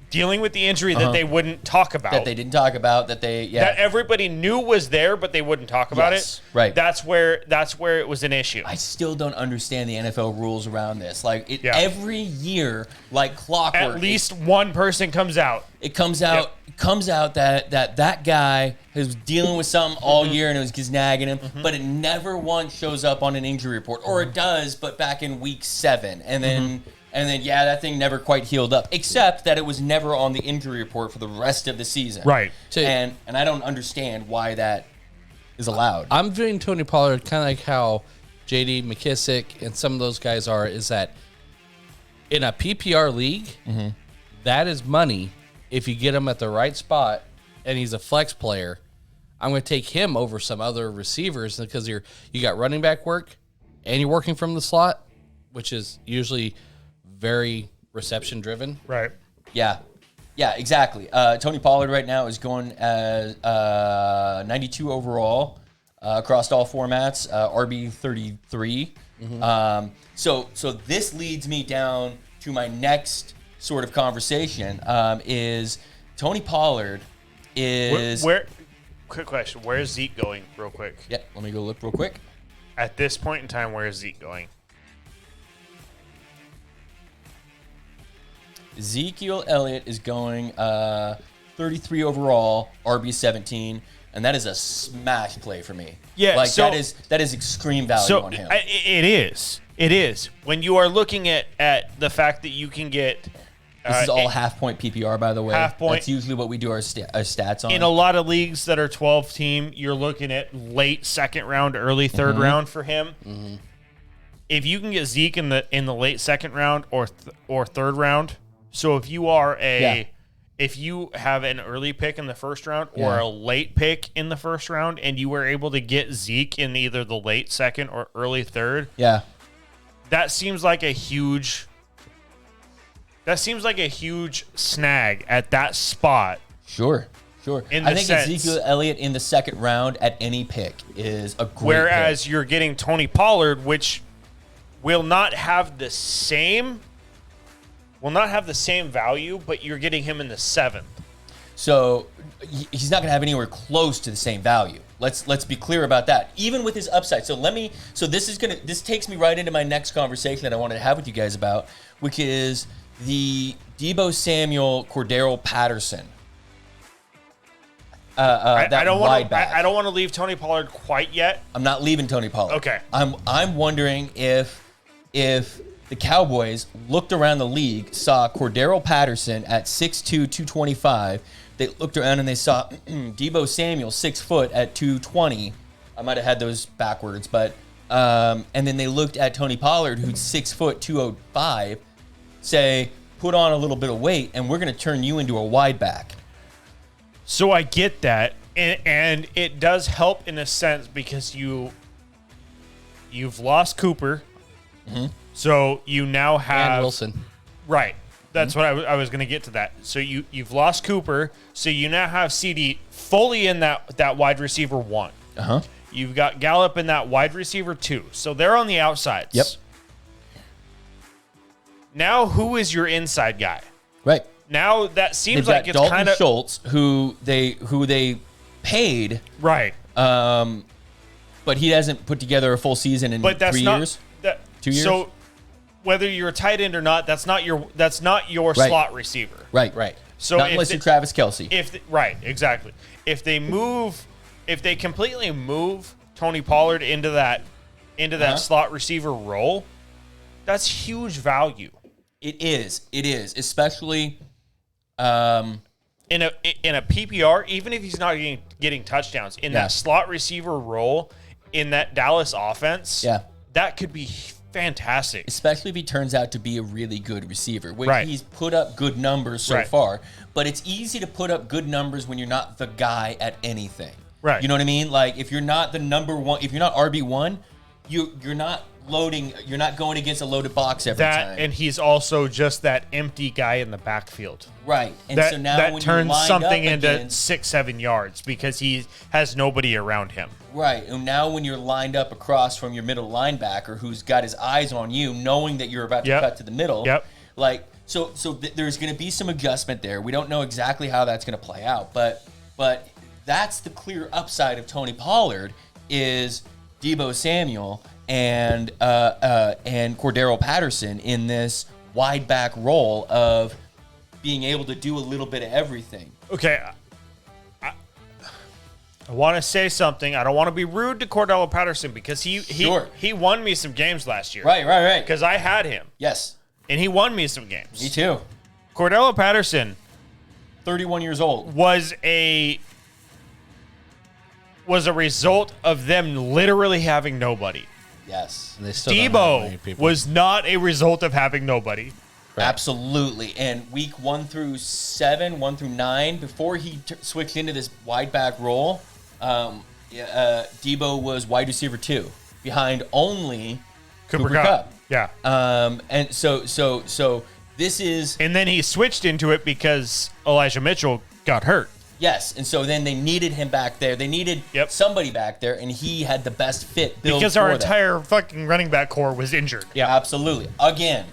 dealing with the injury that they wouldn't talk about, That they didn't talk about, that everybody knew was there, but they wouldn't talk about it. Right. That's where it was an issue. I still don't understand the NFL rules around this. Like every year, like clockwork, At least one person comes out. It comes out. It comes out that guy was dealing with something all year and it was just nagging him, but it never once shows up on an injury report, or it does, but back in week 7, and then that thing never quite healed up, except that it was never on the injury report for the rest of the season. Right. And I don't understand why that is allowed. I'm viewing Tony Pollard kind of like how J.D. McKissick and some of those guys are. Is that in a PPR league, that is money. If you get him at the right spot and he's a flex player, I'm going to take him over some other receivers because you got running back work and you're working from the slot, which is usually very reception driven. Right. Yeah, exactly. Tony Pollard right now is going as 92 overall across all formats, RB 33. So this leads me down to my next sort of conversation. Is Tony Pollard is quick question, where is Zeke going real quick? Yeah, let me go look real quick. At this point in time, where is Zeke going? Ezekiel Elliott is going 33 overall, RB 17, and that is a smash play for me. Yeah, like so, that is extreme value on him. It is. When you are looking at the fact that you can get this is all half-point PPR, by the way. Half-point. That's usually what we do our stats on. In a lot of leagues that are 12-team, you're looking at late second round, early third round for him. If you can get Zeke in the late second round or third round, so if you are if you have an early pick in the first round or a late pick in the first round, and you were able to get Zeke in either the late second or early third, that seems like a huge snag at that spot. Sure. I think sense, Ezekiel Elliott in the second round at any pick is a great whereas pick. You're getting Tony Pollard, which will not have the same value, but you're getting him in the 7th. So he's not going to have anywhere close to the same value. Let's be clear about that. Even with his upside. So this takes me right into my next conversation that I wanted to have with you guys about, which is the Deebo Samuel Cordero Patterson. I don't want to leave Tony Pollard quite yet. I'm not leaving Tony Pollard. Okay. I'm wondering if the Cowboys looked around the league, saw Cordero Patterson at 6'2", 225. They looked around and they saw Deebo Samuel 6 foot at 220. I might have had those backwards, but and then they looked at Tony Pollard, who's 6 foot 205. Say, put on a little bit of weight, and we're going to turn you into a wide back. So I get that, and it does help in a sense because you've lost Cooper, so you now have and Wilson. Right, that's what I was going to get to that. So you've lost Cooper, so you now have CD fully in that wide receiver 1. You've got Gallup in that wide receiver 2, so they're on the outsides. Yep. Now, who is your inside guy? Right. Now that seems They've like got it's Dalton kind of Schultz, who they paid, right. But he hasn't put together a full season in 3 years. 2 years. So whether you're a tight end or not, that's not your slot receiver. Right. So not unless you're Travis Kelce. Exactly. If they completely move Tony Pollard into that slot receiver role, that's huge value. It is, especially in a PPR, even if he's not getting touchdowns in that slot receiver role in that Dallas offense. That could be fantastic, especially if he turns out to be a really good receiver. He's put up good numbers so far, but it's easy to put up good numbers when you're not the guy at anything. Right. You know what I mean? Like if you're not the number one, if you're not RB1, you're not loading. You're not going against a loaded box every time. And he's also just that empty guy in the backfield. Right. And That, so now that when turns you're lined something up into against, 6-7 yards because he has nobody around him. right. And now when you're lined up across from your middle linebacker who's got his eyes on you, knowing that you're about to cut to the middle. Yep. Like, so there's going to be some adjustment there. We don't know exactly how that's going to play out, but that's the clear upside of Tony Pollard is Deebo Samuel and Cordero Patterson in this wide back role of being able to do a little bit of everything. Okay. I want to say something. I don't want to be rude to Cordero Patterson because he won me some games last year. Right. Because I had him. Yes. And he won me some games. Me too. Cordero Patterson 31 years old. was a result of them literally having nobody. Yes. And they still don't have many Deebo people. was not a result of having nobody. Right. Absolutely. And week 1 through 7, 1 through 9, before he switched into this wide back role, Deebo was wide receiver 2 behind only Cooper Kupp. Yeah. And so this is And then he switched into it because Elijah Mitchell got hurt. yes, and so then they needed him back there. They needed somebody back there, and he had the best fit built Because for our that. entire fucking running back core was injured. Yeah, absolutely. Again.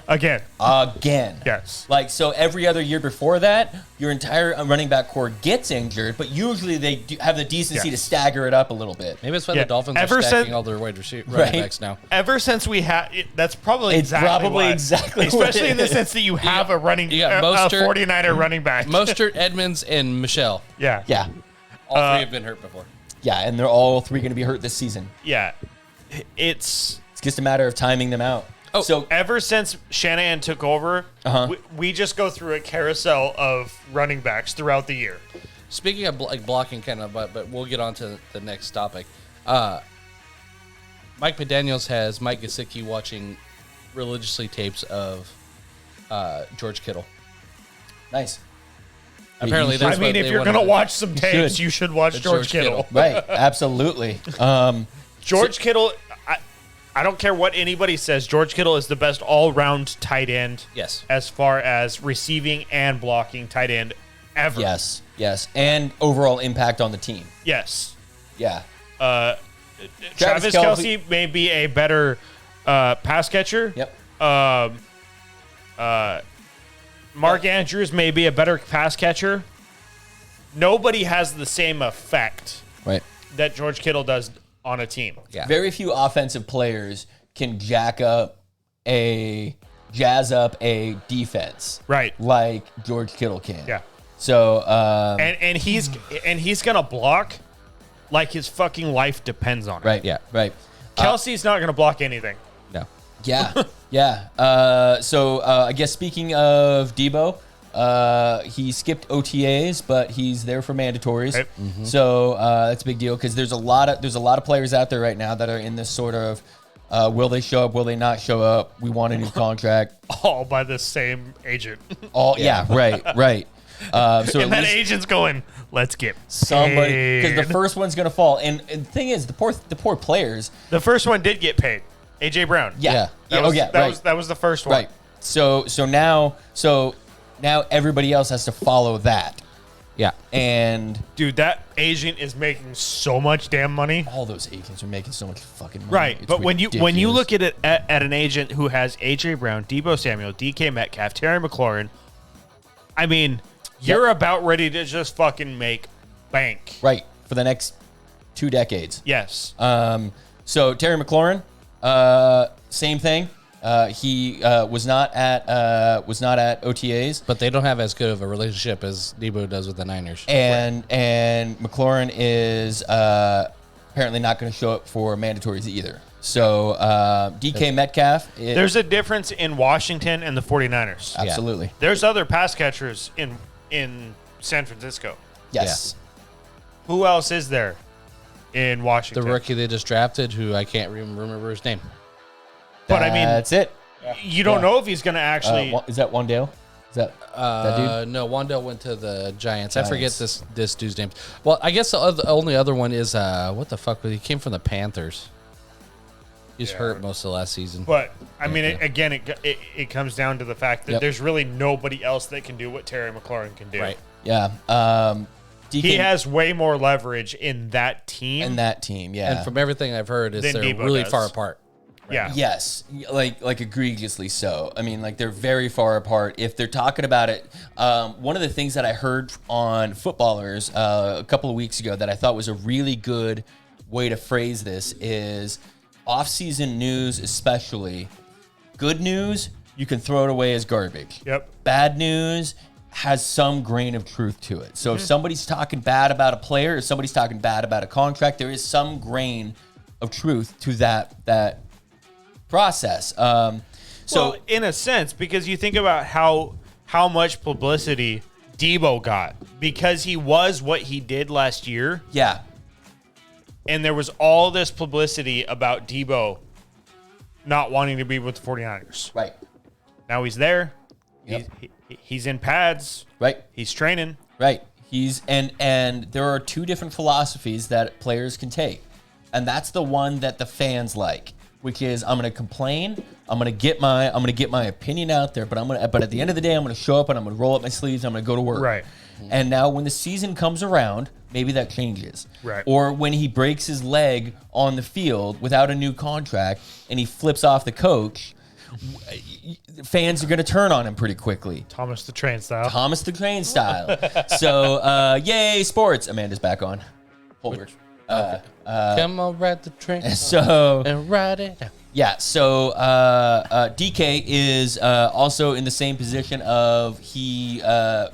Yes. Like, so every other year before that, your entire running back core gets injured, but usually they do have the decency to stagger it up a little bit. Maybe that's why Yeah. the Dolphins Ever are stacking since- all their running backs now. Ever since we had, that's probably It's exactly probably why. exactly what Especially it in the is. sense that you have a running, you got a Mostert- 49er running back. Mostert, Edmonds, and Michelle. Yeah. Yeah. All three have been hurt before. Yeah, and they're all 3 going to be hurt this season. Yeah. It's It's just a matter of timing them out. Oh, so ever since Shanahan took over, we just go through a carousel of running backs throughout the year. Speaking of blocking, kind of, but we'll get on to the next topic. Mike McDaniels has Mike Gesicki watching religiously tapes of George Kittle. nice. Apparently, that's I mean, what if they you're wanted going to to- watch some tapes, should. you should watch George Kittle. Right, absolutely. George Kittle, I don't care what anybody says, George Kittle is the best all-round tight end. Yes. As far as receiving and blocking tight end ever. Yes, and overall impact on the team. Yes. Yeah. Travis Kelce may be a better pass catcher. Yep. Mark Andrews may be a better pass catcher. Nobody has the same effect Right. that George Kittle does on a team. Yeah. Very few offensive players can jazz up a defense. Right. Like George Kittle can. Yeah. So And he's gonna block like his fucking life depends on it. right. Yeah. Right. Kelsey's not gonna block anything. No. Yeah. Yeah. So I guess speaking of Deebo, he skipped OTAs, but he's there for mandatories. Right. So that's a big deal because there's a lot of players out there right now that are in this sort of will they show up, will they not show up? We want a new contract. All by the same agent. Right. So And at that least agent's going, let's get somebody because paid. the first one's gonna fall. And the thing is, the poor players. The first one did get paid. AJ Brown. Yeah. That was the first one. Right. So now everybody else has to follow that. Yeah. And Dude, that agent is making so much damn money. all those agents are making so much fucking money. Right, It's but when you ridiculous. look at it at an agent who has AJ Brown, Deebo Samuel, DK Metcalf, Terry McLaurin, I mean, you're about ready to just fucking make bank. right for the next 2 decades. Yes. So Terry McLaurin, same thing. He was not at OTAs, But they don't have as good of a relationship as Deebo does with the Niners. and McLaurin is apparently not going to show up for mandatories either. So DK Metcalf, There's a difference in Washington and the 49ers. absolutely There's other pass catchers in San Francisco. yes. Who else is there in The Washington? rookie they just drafted, who I can't remember his name. But I mean, That's it. you don't know if he's going to actually. Is that Wandale? Is that dude? No, Wandale went to the Giants. I forget Giants. this dude's name. Well, I guess the only other one is what the fuck? He came from the Panthers. He's hurt most of the last season. But I mean, it comes down to the fact that there's really nobody else that can do what Terry McLaurin can do. Right. Yeah. He has way more leverage in that team. Yeah. And from everything I've heard, is they're Debo really does. far apart. Yeah. Yes, like egregiously so. I mean, like they're very far apart. If they're talking about it, one of the things that I heard on Footballers a couple of weeks ago that I thought was a really good way to phrase this is off-season news, especially good news, you can throw it away as garbage. Yep. Bad news has some grain of truth to it. So if somebody's talking bad about a player, or somebody's talking bad about a contract, there is some grain of truth to that process. So in a sense, because you think about how much publicity Debo got because he was what he did last year. yeah, And there was all this publicity about Debo not wanting to be with the 49ers. right, Now he's there. Yep. He's in pads. right. He's training. Right. He's and there are two different philosophies that players can take. And that's the one that the fans like, which is I'm going to complain, I'm going to get my opinion out there, but at the end of the day I'm going to show up and I'm going to roll up my sleeves, I'm going to go to work. Right. And now when the season comes around, maybe that changes. Right. Or when he breaks his leg on the field without a new contract and he flips off the coach, fans are going to turn on him pretty quickly. Thomas the Train style. Thomas the Train style. So, yay, sports. Amanda's back on. Hold her. Come on, ride the train. So, And ride it out. yeah. So, DK is also in the same position of he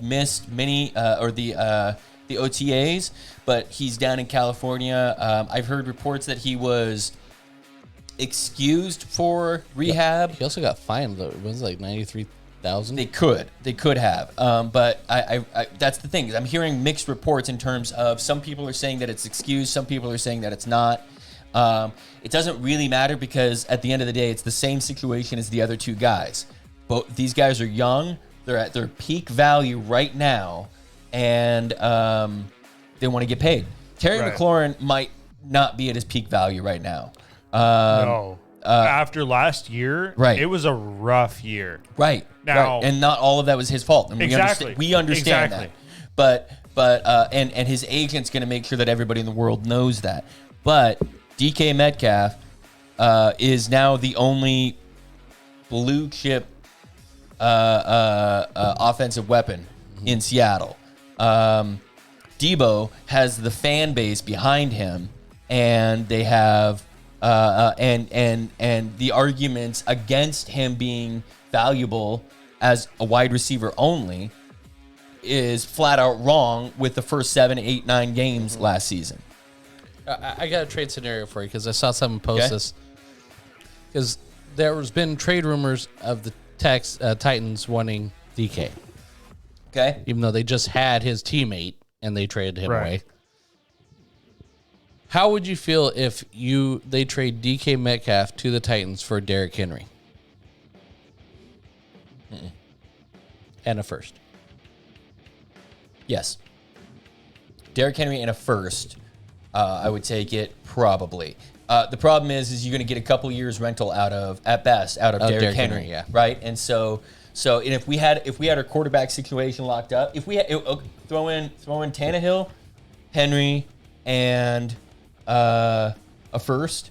missed many the OTAs, but he's down in California. I've heard reports that he was excused for rehab. He also got fined. It was like $93,000. They could have, but I that's the thing. I'm hearing mixed reports in terms of some people are saying that it's excused, some people are saying that it's not. It doesn't really matter because at the end of the day, it's the same situation as the other two guys. Both these guys are young, they're at their peak value right now, and they want to get paid. Terry Right. McLaurin might not be at his peak value right now. No. After last year, right. it was a rough year. Right. Now- right. And not all of that was his fault. And Exactly. We understand Exactly. that. But and his agent's going to make sure that everybody in the world knows that. But DK Metcalf is now the only blue chip offensive weapon in Seattle. Debo has the fan base behind him, and they have and the arguments against him being valuable as a wide receiver only is flat out wrong with the first 7, 8, 9 games last season. I got a trade scenario for you because I saw someone post Okay. this. Because there's been trade rumors of the Titans wanting DK, Okay. even though they just had his teammate and they traded him Right. away. How would you feel if they trade DK Metcalf to the Titans for Derrick Henry? And a first. Yes. Derrick Henry and a first. I would take it probably. The problem is you're going to get a couple years rental at best out of Derrick Henry, yeah. right? And so and if we had our quarterback situation locked up, if we had, throw in Tannehill, Henry, and a first,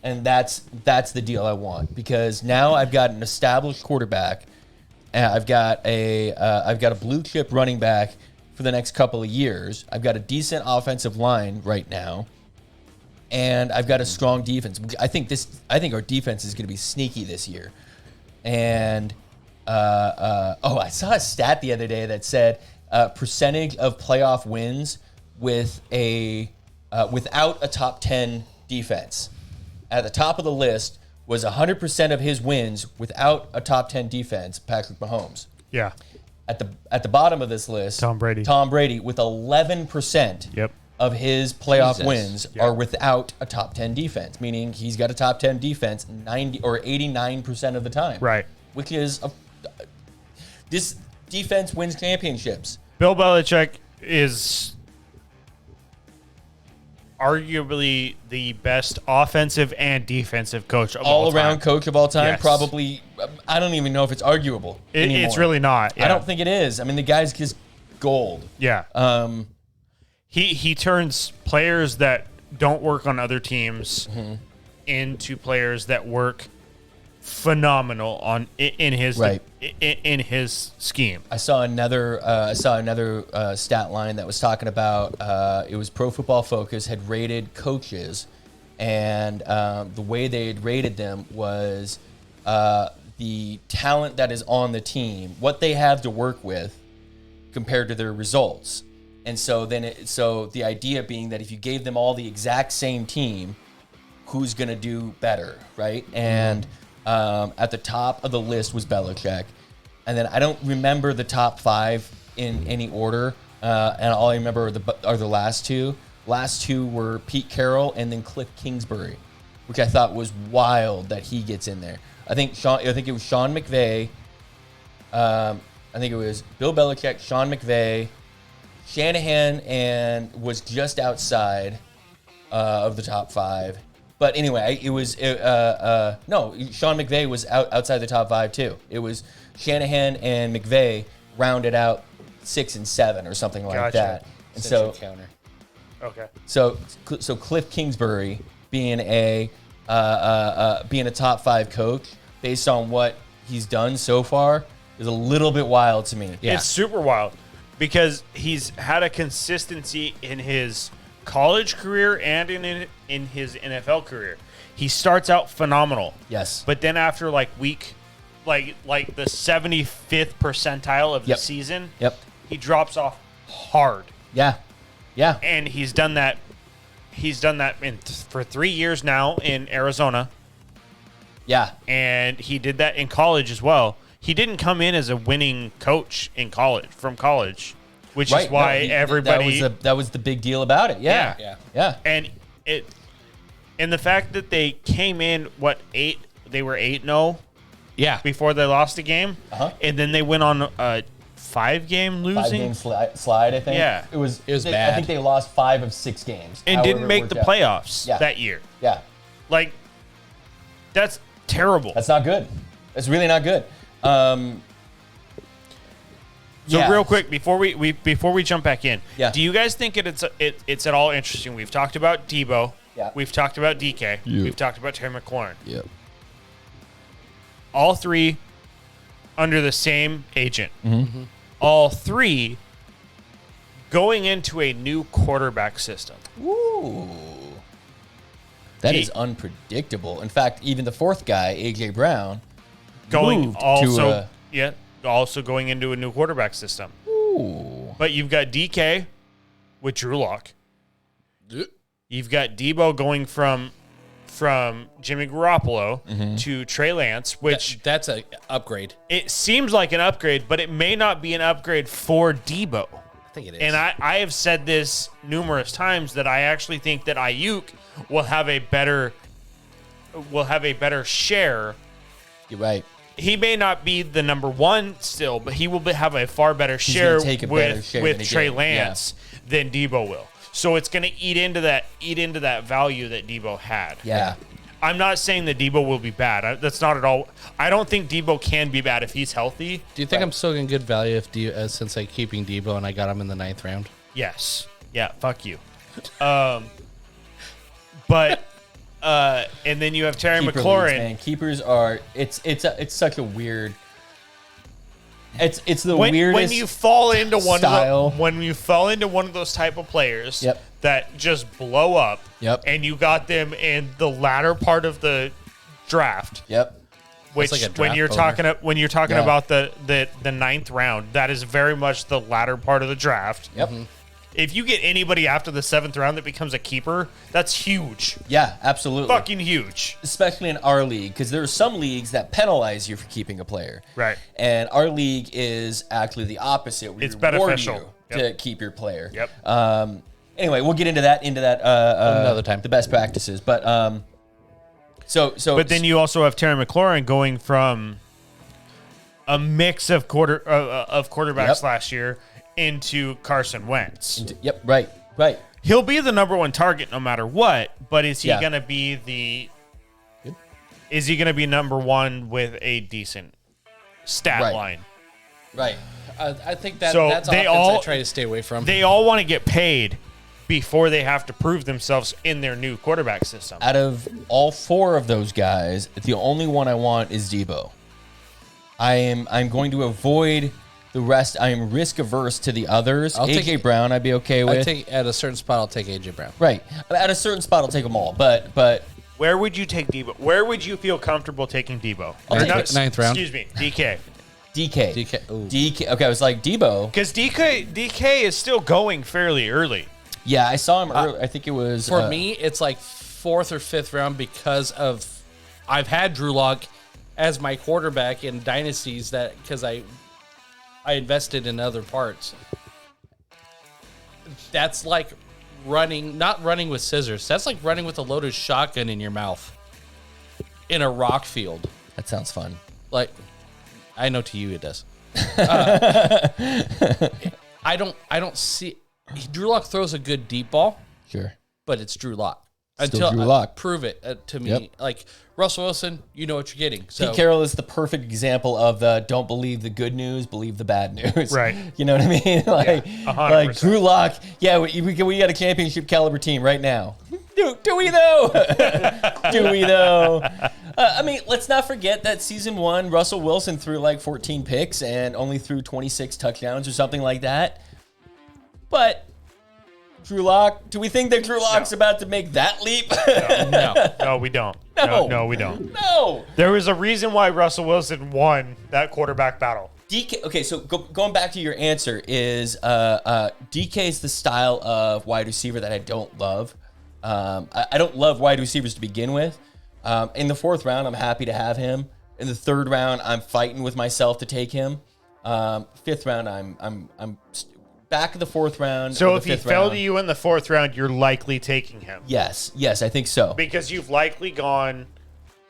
and that's the deal I want, because now I've got an established quarterback, and I've got a blue chip running back for the next couple of years. I've got a decent offensive line right now, and I've got a strong defense. I think our defense is going to be sneaky this year. And I saw a stat the other day that said percentage of playoff wins with without a top 10 defense. At the top of the list was 100% of his wins without a top 10 defense, Patrick Mahomes. Yeah. At the bottom of this list, Tom Brady with 11% Yep. of his playoff Jesus. wins Yeah. are without a top 10 defense, meaning he's got a top 10 defense 90 or 89% of the time. Right. Which is this defense wins championships. Bill Belichick is arguably the best offensive and defensive coach of all all around time. coach of all time. Yes. Probably, I don't even know if it's arguable anymore. It's really not. Yeah. I don't think it is. I mean, the guy's just gold. Yeah. He turns players that don't work on other teams into players that work phenomenal in his in his scheme. I saw another stat line that was talking about it was Pro Football Focus had rated coaches, and the way they had rated them was the talent that is on the team, what they have to work with compared to their results. And so so the idea being that if you gave them all the exact same team, who's going to do better, right? And at the top of the list was Belichick. And then I don't remember the top 5 in any order. And all I remember are the last two. Last two were Pete Carroll and then Cliff Kingsbury, which I thought was wild that he gets in there. I think it was Sean McVay. I think it was Bill Belichick, Sean McVay, Shanahan, and was just outside of the top 5. But anyway, it was no. Sean McVay was outside the top 5 too. It was Shanahan and McVay rounded out 6 and 7 or something like that. And so counter. Okay. So Cliff Kingsbury being a top 5 coach based on what he's done so far is a little bit wild to me. Yeah. It's super wild because he's had a consistency in his college career and in his NFL career. He starts out phenomenal. Yes. But then after like the 75th percentile of the season, he drops off hard. Yeah. Yeah. And he's done that for 3 years now in Arizona. Yeah. And he did that in college as well. He didn't come in as a winning coach from college. Which is why everybody... That was the big deal about it. Yeah. And the fact that they came in, they were 8-0 before they lost a game. And then they went on a 5-game losing. 5-game slide, I think. Yeah. It was bad. I think they lost 5 of 6 games. And didn't make the playoffs that year. Yeah. Like, that's terrible. That's not good. That's really not good. So real quick before we jump back in, do you guys think it's at all interesting? We've talked about Debo, we've talked about DK, we've talked about Terry McLaurin. Yep. All 3 under the same agent. Mm-hmm. All 3 going into a new quarterback system. Ooh. That is unpredictable. In fact, even the 4th guy, AJ Brown, moved also going into a new quarterback system. Ooh. But you've got DK with Drew Lock. You've got Debo going from Jimmy Garoppolo to Trey Lance, which that's an upgrade. It seems like an upgrade, but it may not be an upgrade for Debo. I think it is. And I have said this numerous times that I actually think that Ayuk will have a better share. You're right. He may not be the number 1 still, but he will have a far better share with Trey Lance than Debo will. So it's going to eat into that value that Debo had. Yeah. I'm not saying that Debo will be bad. That's not at all. I don't think Debo can be bad if he's healthy. Do you think I'm still getting good value since I'm keeping Debo and I got him in the 9th round? Yes. Yeah. Fuck you. But. And then you have Terry McLaurin. Leagues, man. Keepers are it's such a weird. It's the weirdest when you fall into style. When you fall into one of those type of players that just blow up. Yep. And you got them in the latter part of the draft. Yep. Which like when you're talking about the 9th round, that is very much the latter part of the draft. Yep. Mm-hmm. If you get anybody after the 7th round that becomes a keeper, that's huge. Yeah, absolutely. Fucking huge. Especially in our league, because there are some leagues that penalize you for keeping a player. Right. And our league is actually the opposite. We it's reward beneficial you to keep your player. Yep. Anyway, we'll get into that another time. The best practices, but But then you also have Terry McLaurin going from a mix of quarterbacks last year into Carson Wentz. Right. He'll be the number one target no matter what, but is he going to be Is he going to be number one with a decent stat line? Right. I think that's offense I try to stay away from. They all want to get paid before they have to prove themselves in their new quarterback system. Out of all 4 of those guys, the only one I want is Debo. I'm going to avoid the rest. I am risk averse to the others. AJ Brown, I'd be okay with. At a certain spot, I'll take AJ Brown. Right. At a certain spot, I'll take them all. But where would you take Debo? Where would you feel comfortable taking Debo? Ninth round. Excuse me, DK. DK. Okay, I was like Debo because DK is still going fairly early. Yeah, I saw him early. I think it was for me. It's like 4th or 5th round because of I've had Drew Lock as my quarterback in dynasties because I invested in other parts. That's like not running with scissors. That's like running with a loaded shotgun in your mouth in a rock field. That sounds fun. Like, I know to you it does. I don't see. Drew Lock throws a good deep ball. Sure. But it's Drew Lock. Still Drew Lock. Prove it to me. Like Russell Wilson, you know what you're getting. So. Pete Carroll is the perfect example of the don't believe the good news, believe the bad news. Right. You know what I mean? Like Drew Lock. Yeah, we got a championship caliber team right now. Do we though? Do we though? I mean, let's not forget that season 1, Russell Wilson threw like 14 picks and only threw 26 touchdowns or something like that. But Drew Lock, do we think that Drew Lock's about to make that leap? No, we don't. No, we don't. No. There was a reason why Russell Wilson won that quarterback battle. DK. Okay, so going back to your answer is DK is the style of wide receiver that I don't love. I don't love wide receivers to begin with. In the 4th round, I'm happy to have him. In the 3rd round, I'm fighting with myself to take him. 5th round, I'm back of the 4th round. So if he fell to you in the 4th round, you're likely taking him. Yes, I think so. Because you've likely gone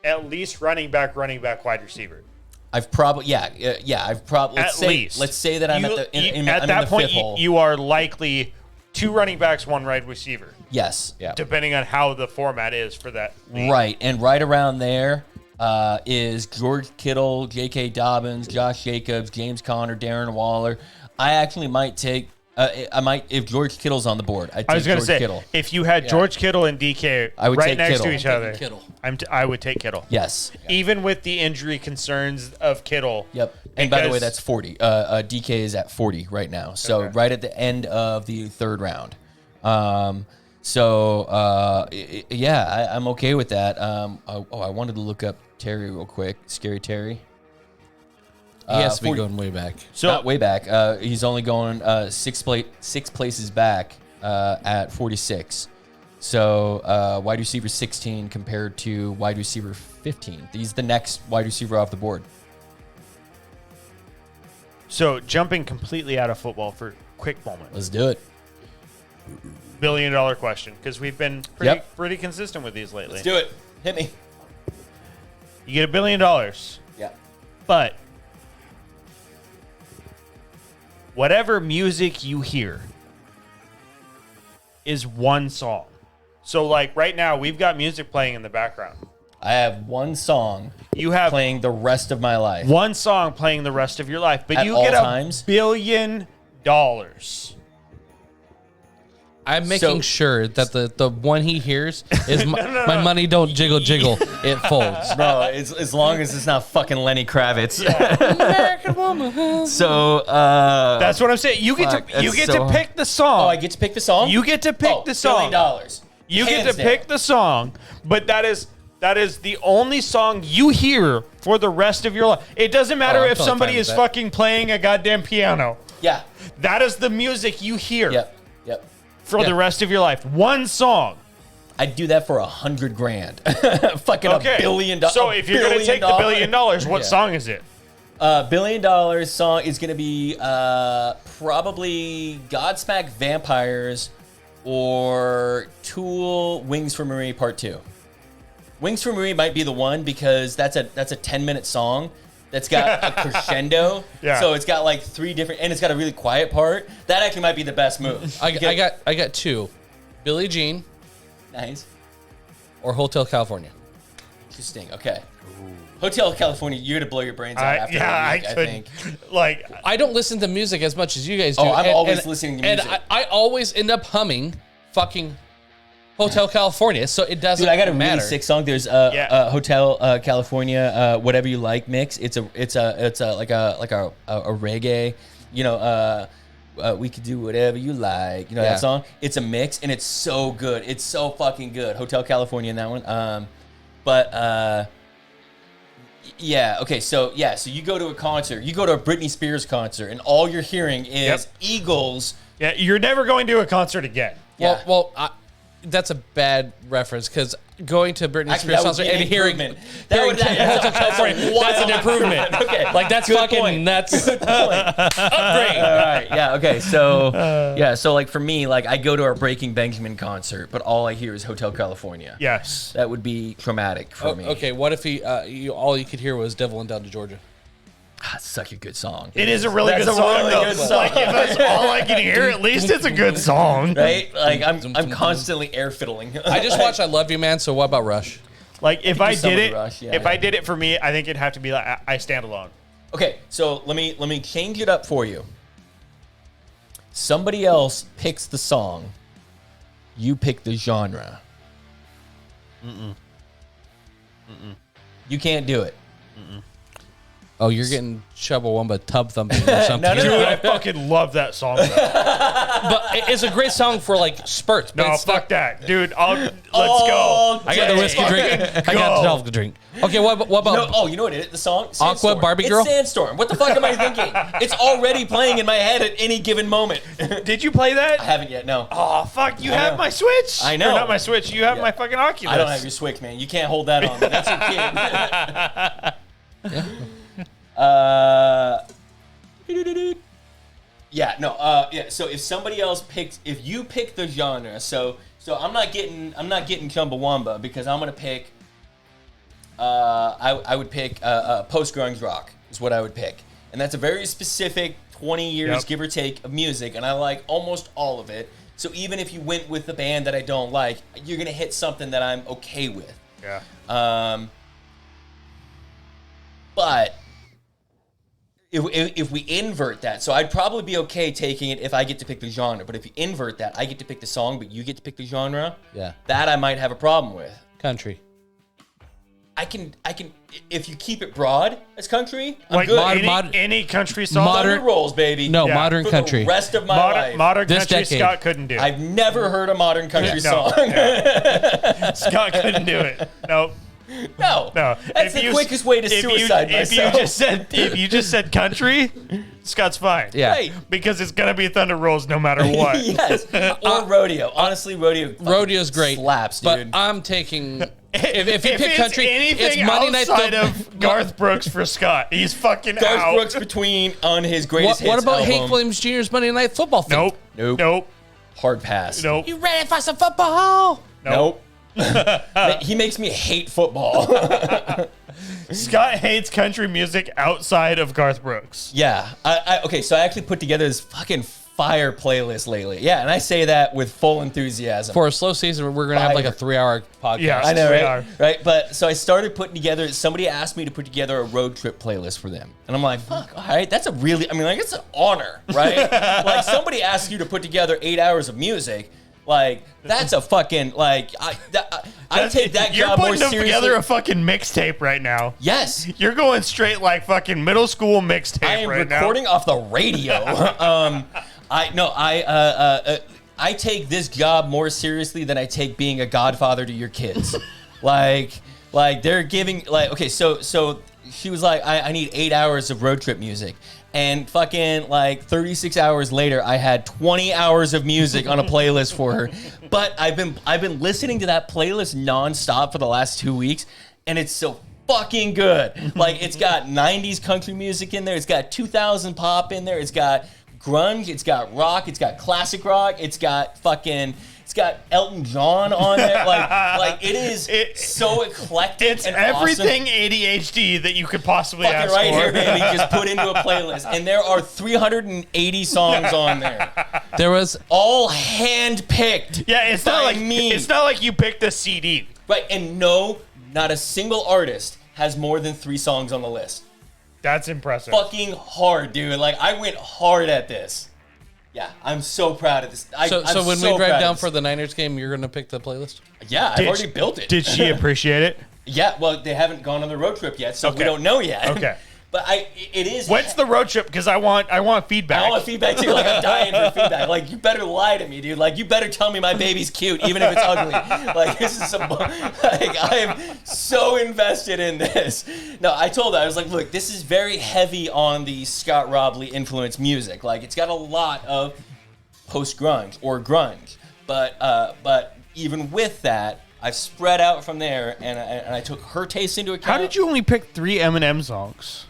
at least running back, wide receiver. I've probably I've probably at least. Let's say that I'm at that that point. Hole. You are likely 2 running backs, 1 wide receiver. Yes, depending on how the format is for that league. Right, and right around there is George Kittle, J.K. Dobbins, Josh Jacobs, James Conner, Darren Waller. I actually might take. If George Kittle's on the board, I'd take I was going to say, Kittle. if you had George Kittle and DK right next to each other, I would take Kittle. Yes. Even with the injury concerns of Kittle. Yep. And by the way, that's 40. DK is at 40 right now. So right at the end of the 3rd round. I'm okay with that. I wanted to look up Terry real quick. Scary Terry. He has to be going way back. So not way back. He's only going 6 places back at 46. So wide receiver 16 compared to wide receiver 15. He's the next wide receiver off the board. So jumping completely out of football for a quick moment. Let's do it. $1 billion question, because we've been pretty consistent with these lately. Let's do it. Hit me. You get $1 billion. Yeah. But whatever music you hear is one song. So, like, right now, we've got music playing in the background. I have one song you have playing the rest of my life. One song playing the rest of your life. But At you all get times? $1 billion. I'm making sure that the one he hears is my money don't jiggle jiggle, it folds. No, as long as it's not fucking Lenny Kravitz. American woman. So that's what I'm saying. You get to pick the song. Oh, I get to pick the song? You get to pick the song. $1 billion. You get to pick the song, but that is the only song you hear for the rest of your life. It doesn't matter if somebody is fucking playing a goddamn piano. Yeah. That is the music you hear. Yep. For the rest of your life. One song. I'd do that for $100,000. Fucking $1 billion. So if you're going to take the $1 billion, what song is it? $1 billion song is going to be probably Godsmack Vampires or Tool Wings for Marie Part 2. Wings for Marie might be the one because that's a 10-minute song that's got a crescendo. Yeah. So it's got like 3 different, and it's got a really quiet part. That actually might be the best move. I got 2. Billie Jean Nice. or Hotel California. Interesting. Okay. Hotel California, you're gonna blow your brains out after a week, I think. Like, I don't listen to music as much as you guys do. Oh, I'm always listening to music. And I always end up humming fucking Hotel California, so it doesn't Dude, I got a matter. really sick song. There's a Hotel California, whatever you like mix. It's a like a reggae, you know. We could do whatever you like, you know that song. It's a mix and it's so good. It's so fucking good. Hotel California in that one. Yeah. Okay. So you go to a concert. You go to a Britney Spears concert, and all you're hearing is Eagles. Yeah, you're never going to a concert again. Well, that's a bad reference because going to Britney Spears concert and hearing Hotel California, that's an improvement. Okay, like that's good fucking point. that's Good point. upgrade. All right. Yeah. Okay. So so like for me, like I go to a Breaking Benjamin concert, but all I hear is Hotel California. Yes. That would be traumatic for me. Okay, what if all you could hear was "Devil Down to Georgia"? That's such a good song. It is a really good song, though. Like, if that's all I can hear, at least it's a good song. Right? Like, I'm constantly air fiddling. I just watched I Love You, Man, so what about Rush? Like, if I did it, Rush, I did it for me, I think it'd have to be like, I Stand Alone. Okay, so let me change it up for you. Somebody else picks the song. You pick the genre. You can't do it. Oh, you're getting Chubbawamba tub thumping or something. No. Dude, I fucking love that song, though. But it's a great song for like spurts. But No, it's fuck that. Dude, let's go. I got the whiskey drink. I got the self drink. Okay, what about You know what it is? The song? Aqua Sandstorm. Barbie It's Girl? Sandstorm. What the fuck am I thinking? It's already playing in my head at any given moment. Did you play that? I haven't yet, no. Oh, fuck. You have my Switch. I know. Or not my Switch. You have my fucking Oculus. I don't have your Switch, man. You can't hold that on me. That's your kid. So if somebody else picks, if you pick the genre, so I'm not getting Chumbawamba because I'm gonna pick. I would pick post grunge rock is what I would pick, and that's a very specific 20 years give or take of music, and I like almost all of it. So even if you went with the band that I don't like, you're gonna hit something that I'm okay with. Yeah. But if we invert that, so I'd probably be okay taking it if I get to pick the genre. But if you invert that, I get to pick the song, but you get to pick the genre. Yeah. That I might have a problem with. country? I can. If you keep it broad as country, I'm Like good. any country song. Modern- Thunder rolls, baby. No, Yeah. modern For country. the rest of my life. Modern This country, decade. Scott couldn't do. I've never heard a modern country song. Scott couldn't do it. Nope. No. That's the quickest way to suicide myself. If you just said country, Scott's fine. Yeah. Right. Because it's gonna be Thunder Rolls no matter what. Yes. Or rodeo. Honestly, rodeo. Rodeo's great, Slaps, but dude. I'm taking. If you pick it's country, anything it's Monday Night outside Football. of Garth Brooks for Scott, he's fucking Garth out. Brooks between on his greatest What hits about album. Hank Williams Jr.'s Monday Night Football theme? Nope. Hard pass. Nope. You ready for some football? Nope. He makes me hate football. Scott hates country music outside of Garth Brooks. Yeah. Okay, so I actually put together this fucking fire playlist lately. Yeah, and I say that with full enthusiasm. For a slow season, we're gonna have like a Fire. 3-hour podcast. Yeah. I know, We right? are. Right, but so I started putting together. Somebody asked me to put together a road trip playlist for them, and I'm like, "Fuck, all right, that's a really, I mean, like, it's an honor, right? Like, somebody asks you to put together 8 hours of music, like, that's a fucking like, I take that You're job more putting seriously. together a fucking mixtape right now. Yes, You're going straight like fucking middle school mixtape I am right now. recording off the radio. I take this job more seriously than I take being a godfather to your kids. like they're giving okay, so she was like, I need 8 hours of road trip music. And fucking like 36 hours later, I had 20 hours of music on a playlist for her. But I've been listening to that playlist nonstop for the last 2 weeks, and it's so fucking good. Like, it's got 90s country music in there, it's got 2000 pop in there, it's got grunge, it's got rock, it's got classic rock, it's got It's got Elton John on there. Like it is so eclectic. It's and everything awesome. ADHD that you could possibly Fucking ask right for. here, baby. Just put into a playlist, and there are 380 songs on there, There was all hand-picked. Yeah, it's not by like me. It's not like you picked a CD. Right, and no, not a single artist has more than 3 songs on the list. That's impressive. Fucking hard, dude. Like, I went hard at this. Yeah, I'm so proud of this. so when we drive down for the Niners game, you're gonna pick the playlist. Yeah, I've already built it. Did she appreciate it? Yeah, well, they haven't gone on the road trip yet, so we Okay. don't know yet. Okay. But it is. When's the road trip? Because I want feedback. I want feedback too. Like, I'm dying for feedback. Like, you better lie to me, dude. Like, you better tell me my baby's cute, even if it's ugly. Like, this is some. Like, I am so invested in this. No, I told her, I was like, look, this is very heavy on the Scott Robley influenced music. Like, it's got a lot of post grunge or grunge, but even with that, I've spread out from there, and I took her taste into account. How did you only pick 3 Eminem songs?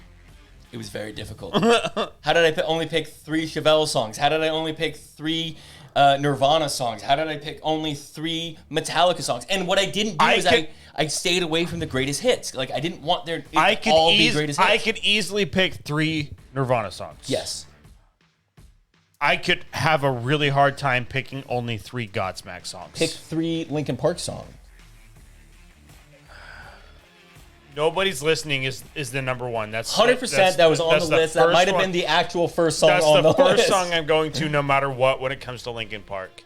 It was very difficult. How did I only pick 3 Chevelle songs? How did I only pick 3 Nirvana songs? How did I pick only 3 Metallica songs? And what I didn't do is I stayed away from the greatest hits. Like, I didn't want there to all be greatest hits. I could easily pick 3 Nirvana songs. Yes. I could have a really hard time picking only 3 Godsmack songs. Pick 3 Linkin Park songs. Nobody's Listening is the number one. That's 100% that was on the list. That might have been the actual first song on the list. That's the first song I'm going to no matter what when it comes to Linkin Park.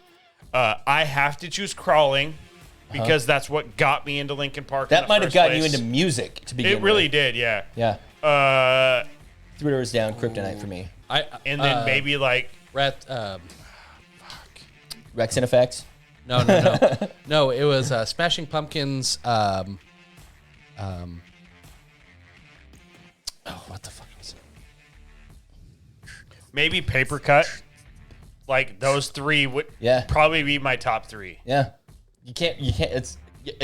I have to choose Crawling because that's what got me into Linkin Park. That might have gotten you place. into music to begin with. It really did, yeah. Yeah. 3 Doors Down, Kryptonite for me. And then maybe like Rex and Effects. No. No, it was Smashing Pumpkins. What the fuck was it? maybe Paper Cut. Like those 3 would probably be my top 3. Yeah. You can't. It's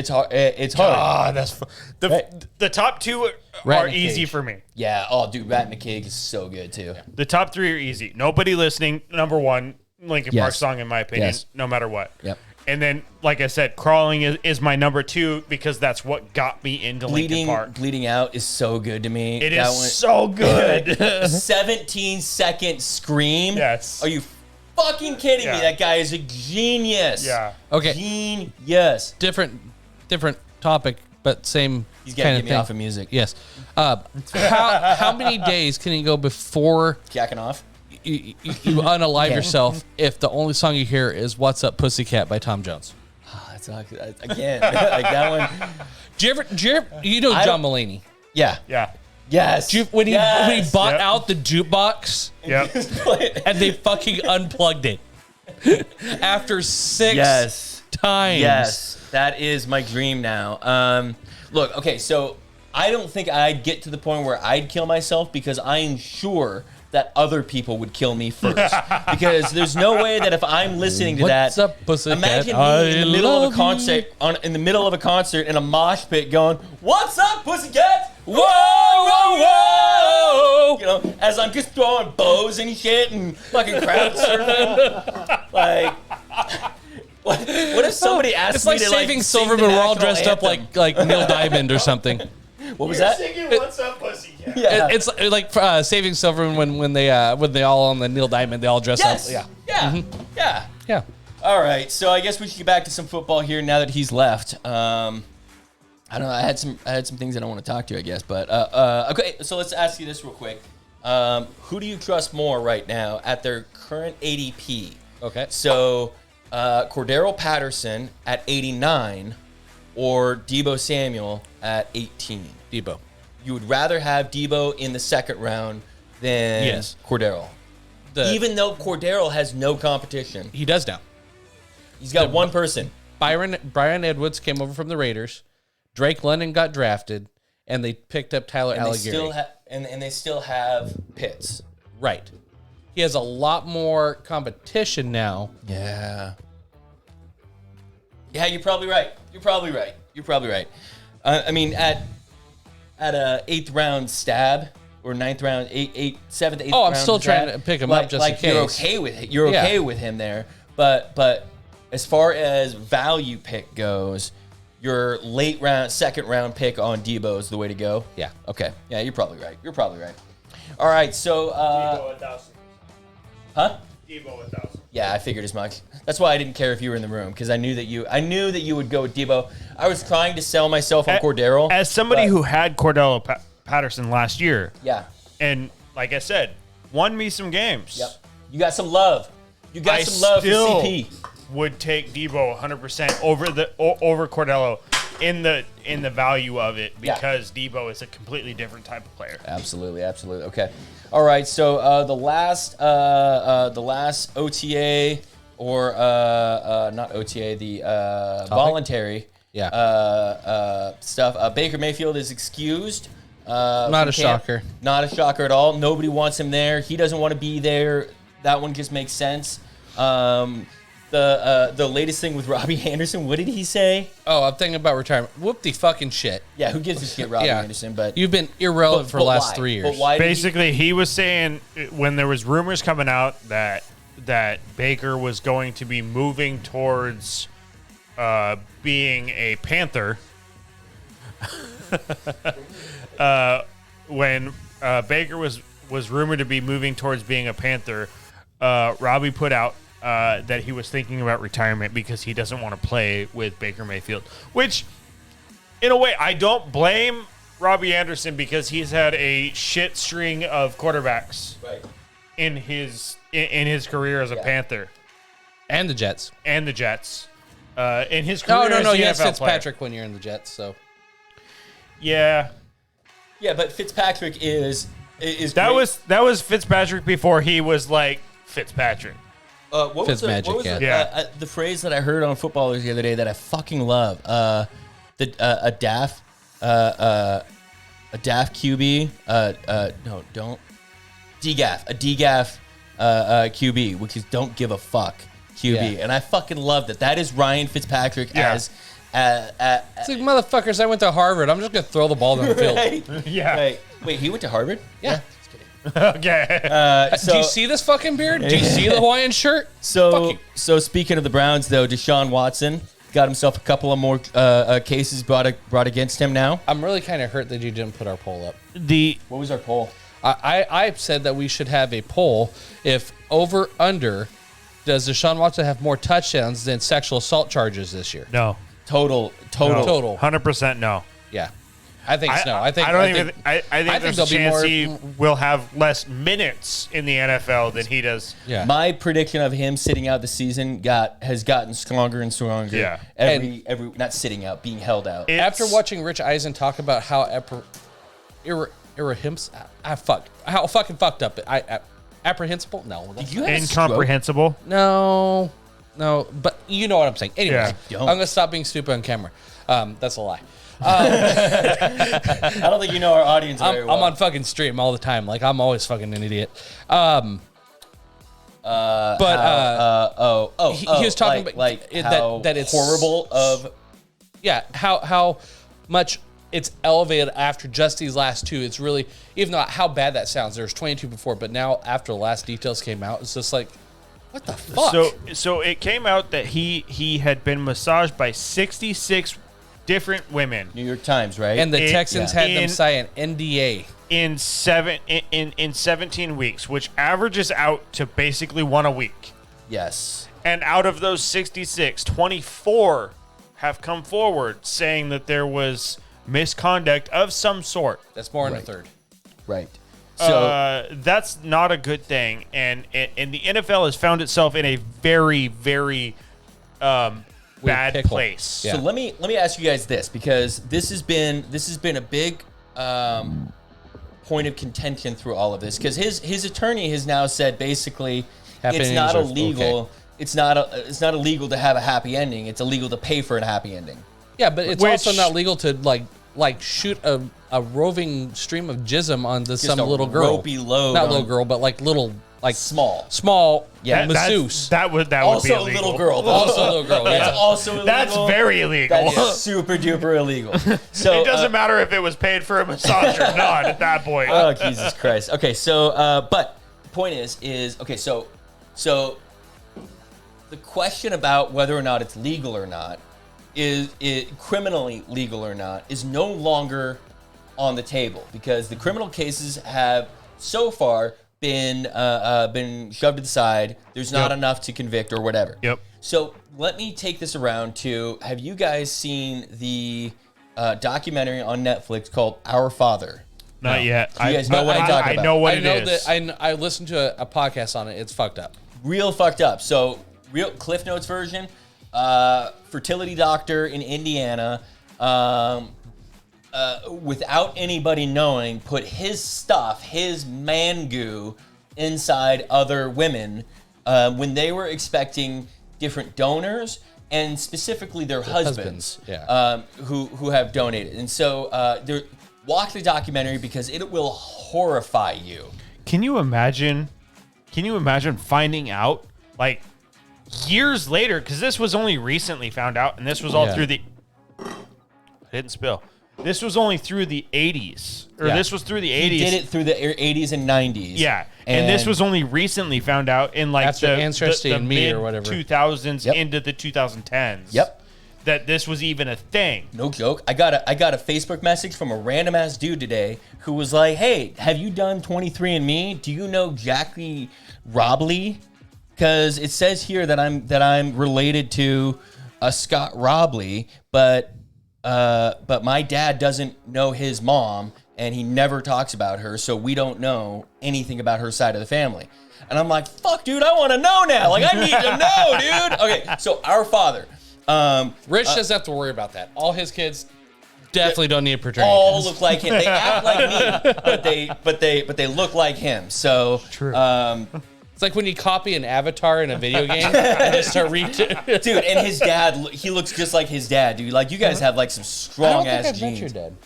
hard. It's hard. Ah, that's the top 2 are easy for me. Yeah. Oh, dude, Rat in the Cage is so good too. The top 3 are easy. Nobody Listening, number 1 Linkin Park song in my opinion, no matter what. Yep. And then, like I said, Crawling is my number 2 because that's what got me into Linkin Park. Bleeding Out is so good to me. It is so good. 17-second scream. Yes. Are you fucking kidding me? That guy is a genius. Yeah. Okay. Genius. Different topic, but same He's got to kind get of me thing. off of music. Yes. How many days can you go before Jacking off. you unalive yourself if the only song you hear is "What's Up, Pussycat" by Tom Jones? That's again like that one. Do you ever John Mulaney? Yeah. Yeah. Yes. When he bought Yep. out the jukebox Yep. and they fucking unplugged it after 6 times. Yes, that is my dream now. Look, okay, so I don't think I'd get to the point where I'd kill myself because I am sure that other people would kill me first. Because there's no way that if I'm listening to What's that, up, pussycat? imagine me in the middle of a concert, in the middle of a concert in a mosh pit, going, "What's up, pussycat? Whoa, whoa, whoa!" You know, as I'm just throwing bows and shit and fucking crowd surfing, like. What if somebody asked It's me like to Saving sing Silverman. the We're all national dressed up anthem? like Neil Diamond or something. What was that? Singing "What's Up, Pussycat." Yeah. It's like Saving Silverman when they all on the Neil Diamond, they all dress Yes. up. Yeah. All right. So I guess we should get back to some football here now that he's left. I don't know. I had some things that I want to talk to, I guess. But okay. So let's ask you this real quick. Who do you trust more right now at their current ADP? Okay. So Cordero Patterson at 89 or Deebo Samuel at 18. Debo. You would rather have Deebo in the second round than Cordero. Even though Cordero has no competition. He does now. He's got one person. Brian Edwards came over from the Raiders. Drake London got drafted, and they picked up Tyler Algieri. And they still have Pitts. Right. He has a lot more competition now. Yeah. Yeah, you're probably right. I mean, at a 8th round stab or 9th round, 7th, 8th. I'm still trying to pick him up just in case. You're okay with it. You're okay with him there, but as far as value pick goes, your late round, second round pick on Debo is the way to go. Yeah. Okay. Yeah, you're probably right. All right. So, Debo 1,000. huh? Debo 1,000. Yeah, I figured as much. That's why I didn't care if you were in the room because I knew that you would go with Debo. I was trying to sell myself on Cordero. As somebody who had Cordell Patterson last year, yeah, and like I said, won me some games. yep, you got some love. You got some love for still CP. would take Debo 100% over Cordello in the value of it because Debo is a completely different type of player. Absolutely. Okay. All right. So the last OTA or not OTA, the voluntary stuff. Baker Mayfield is excused. Not a shocker. Not a shocker at all. Nobody wants him there. He doesn't want to be there. That one just makes sense. The latest thing with Robbie Anderson, what did he say? Oh, I'm thinking about retirement. Whoop the fucking shit. Yeah, who gives a shit, Robbie Anderson? But you've been irrelevant for the last 3 years. But why? Basically, he was saying when there was rumors coming out that Baker was going to be moving towards being a Panther. When Baker was rumored to be moving towards being a Panther, Robbie put out that he was thinking about retirement because he doesn't want to play with Baker Mayfield. Which, in a way, I don't blame Robbie Anderson because he's had a shit string of quarterbacks in his career as a Panther, And the Jets. in his career. No. as an You had NFL Fitzpatrick player. when you're in the Jets, so. Yeah. Yeah, but Fitzpatrick is That great. was Fitzpatrick before he was like Fitzpatrick. What was Fitzmagic, the phrase that I heard on Footballers the other day that I fucking love? A daft QB. No, don't. DGAF. A DGAF QB, which is don't give a fuck QB. Yeah. And I fucking love that. That is Ryan Fitzpatrick as. It's like, motherfuckers, I went to Harvard. I'm just going to throw the ball down the field. Right. Yeah. Right. Wait, he went to Harvard? Yeah. Just kidding. Okay. Do you see this fucking beard? Do you see the Hawaiian shirt? Fuck So you. speaking of the Browns, though, Deshaun Watson got himself a couple of more cases brought against him now. I'm really kind of hurt that you didn't put our poll up. What was our poll? I said that we should have a poll if over under does Deshaun Watson have more touchdowns than sexual assault charges this year? No. Total. 100% no. Yeah. I think it's no. I think there's there'll a be chance more. he will have less minutes in the NFL than he does. Yeah. My prediction of him sitting out the season has gotten stronger and stronger. Yeah. Every not sitting out, being held out. After watching Rich Eisen talk about how how fucking fucked up apprehensible? No. Did you have a Incomprehensible. No, but you know what I'm saying. Anyway, Yeah. Don't. I'm gonna stop being stupid on camera. That's a lie. I don't think you know our audience very I'm well. on fucking stream all the time. Like I'm always fucking an idiot. He was talking about like it, how that it's horrible of. Yeah, how much it's elevated after just these last two. It's really, even though how bad that sounds, there was 22 before, but now after the last details came out, it's just like, what the fuck? So it came out that he had been massaged by 66 different women New York Times, right? and the Texans had them in- sign an NDA. in 17 weeks, which averages out to basically one a week. yes. And out of those 66, 24 have come forward saying that there was misconduct of some sort. That's more than Right. a third. Right. So That's not a good thing, and the NFL has found itself in a very, very bad pickle. place. Yeah. So let me ask you guys this, because this has been a big point of contention through all of this, because his attorney has now said basically Happy it's endings not are illegal. okay. It's not illegal to have a happy ending. It's illegal to pay for a happy ending. Yeah, but it's Which- also not legal to like shoot a roving stream of jism onto some a little girl. ropey load Not on- little girl, but like little, like Small. yeah, That's- masseuse. That would be Also a illegal. little girl. Though. Also a little girl. That's Yeah. also illegal. That's very illegal. That's super duper illegal. So It doesn't matter if it was paid for a massage or not at that point. Oh, Jesus Christ. Okay, so but the point is okay, so the question about whether or not it's legal or not, is it criminally legal or not, is no longer on the table, because the criminal cases have so far been shoved to the side. There's not enough to convict or whatever. Yep. So let me take this around to, have you guys seen the documentary on Netflix called Our Father? Not yet. Do you guys know what I'm talking about? I know what I know it is. that I listened to a podcast on it. It's fucked up. Real fucked up. So, real Cliff Notes version. Fertility doctor in Indiana, without anybody knowing, put his stuff, his man goo, inside other women when they were expecting different donors, and specifically their husbands, who have donated. And so, watch the documentary because it will horrify you. Can you imagine finding out like years later? Because this was only recently found out, and this was all through the. I didn't spill. This was only through the 80s, or this was through the 80s. He did it through the 80s and 90s. Yeah, and this was only recently found out in like After the Ancestry and Me mid or whatever. 2000s into the 2010s. Yep. That this was even a thing. No joke. I got a Facebook message from a random ass dude today who was like, "Hey, have you done 23andMe? Do you know Jackie Robley? Because it says here that I'm related to Scott Robley, but my dad doesn't know his mom, and he never talks about her, so we don't know anything about her side of the family." And I'm like, "Fuck, dude, I want to know now. Like, I need to know, dude." Okay, so Our Father. Rich doesn't have to worry about that. All his kids definitely don't need paternity all tests. look like him. They act like me, but they look like him. So True. It's like when you copy an avatar in a video game and just start dude, and his dad, he looks just like his dad, dude. Like, you guys have like some I don't strong think ass I've met genes. your dad.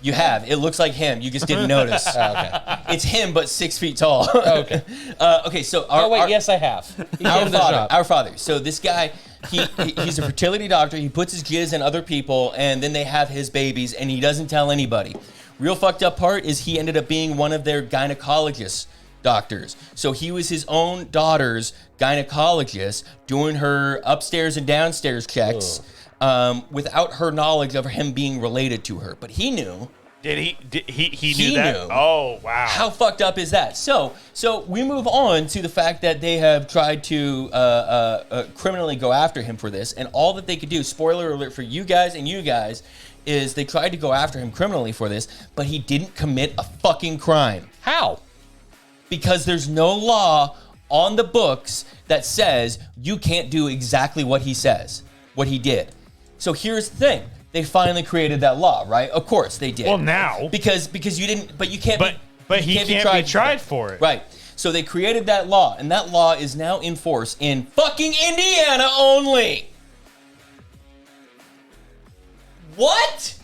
You have. It looks like him. You just didn't notice. Okay. It's him, but 6 feet tall. Okay. Okay. So Yes, I have. He Our gave the Father. shot. Our Father. So this guy, he's a fertility doctor. He puts his jizz in other people, and then they have his babies, and he doesn't tell anybody. Real fucked up part is he ended up being one of their gynecologist doctors. So he was his own daughter's gynecologist, doing her upstairs and downstairs checks. Without her knowledge of him being related to her, but he knew. Did he? He He knew that. knew. Oh wow! How fucked up is that? So we move on to the fact that they have tried to criminally go after him for this, and all that they could do. Spoiler alert for you guys, is they tried to go after him criminally for this, but he didn't commit a fucking crime. How? Because there's no law on the books that says you can't do exactly what he says, what he did. So here's the thing. They finally created that law, right? Of course they did. Well, now because you didn't, but you can't. But he can't be tried for it. Right. So they created that law, and that law is now in force in fucking Indiana only. What?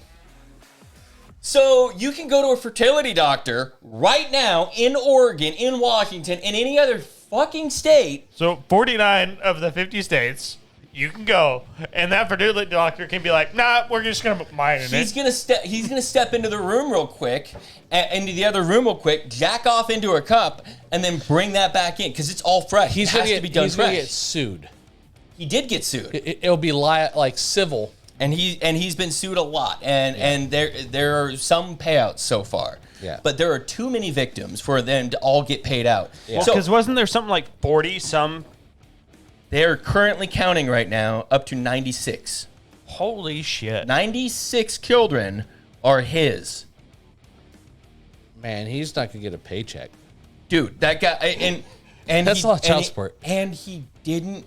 So you can go to a fertility doctor right now in Oregon, in Washington, in any other fucking state. So 49 of the 50 states, you can go, and that fertility doctor can be like, "Nah, we're just gonna mine it." He's gonna step into the room real quick, into the other room real quick, jack off into a cup, and then bring that back in because it's all fresh. It has to be done He's gonna fresh. get sued. He did get sued. It'll be like civil. And he's been sued a lot, and there are some payouts so far. Yeah. But there are too many victims for them to all get paid out. Yeah. Well, So because wasn't there something like 40 some? they're currently counting right now up to 96. Holy shit! 96 children are his. Man, he's not gonna get a paycheck. Dude, that guy and That's a lot of child support. And he didn't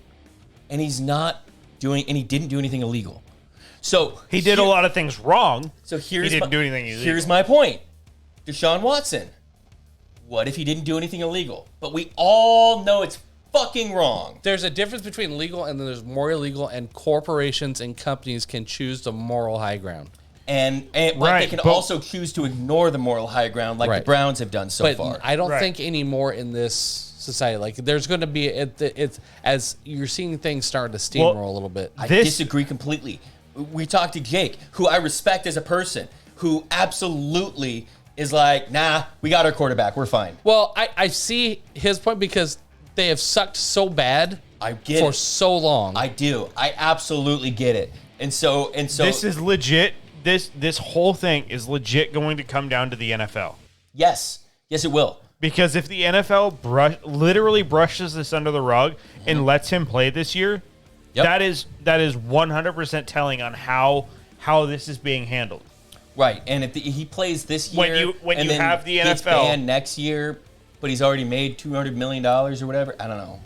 do anything illegal. So He did a lot of things wrong. So He didn't do anything illegal. Here's my point. Deshaun Watson. What if he didn't do anything illegal? But we all know it's fucking wrong. There's a difference between legal and then there's more illegal, and corporations and companies can choose the moral high ground. And but Right, they can but- also choose to ignore the moral high ground like the Right. Browns have done so But far. I don't Right. think anymore in this society. Like, there's going to be it's as you're seeing things starting to steamroll a little bit. I This- disagree completely. We talked to Jake, who I respect as a person, who absolutely is like, nah, we got our quarterback. We're fine. Well, I see his point because they have sucked so bad I get for it. so long. I do. I absolutely get it. And so this is legit. This whole thing is legit going to come down to the NFL. yes, it will. Because if the NFL literally brushes this under the rug and lets him play this year, that is 100% telling on how this is being handled. Right, and if he plays this year, when and you then have the gets NFL banned next year, but he's already made $200 million or whatever. I don't know.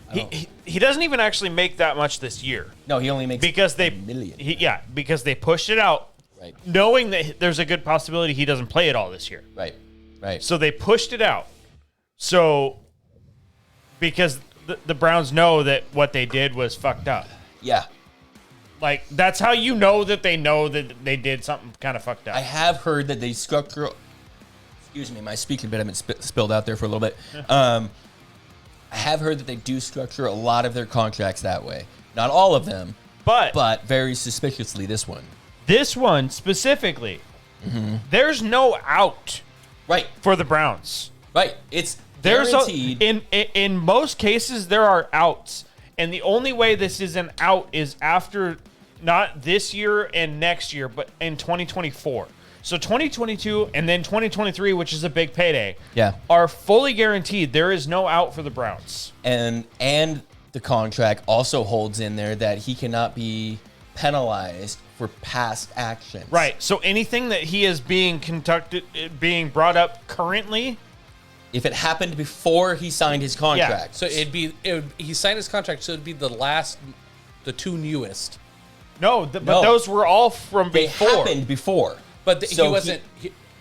He doesn't even actually make that much this year. No, he only makes because they million. because they pushed it out, Right. knowing that there's a good possibility he doesn't play it all this year. Right. So they pushed it out. So because the Browns know that what they did was fucked up. Yeah. Like, that's how you know that they did something kind of fucked up. I have heard that they structure. Excuse me, my speaking bit has been spilled out there for a little bit. I have heard that they do structure a lot of their contracts that way. Not all of them, but very suspiciously this one. This one specifically, there's no out Right. for the Browns. Right. It's There's guaranteed. In most cases there are outs, and the only way this is an out is after not this year and next year, but in 2024. So 2022 and then 2023, which is a big payday, are fully guaranteed. There is no out for the Browns. And the contract also holds in there that he cannot be penalized for past actions. Right. So anything that he is being being brought up currently, if it happened before he signed his contract. So he signed his contract, so it'd be the two newest. but those were all from They before. happened before. But So he wasn't.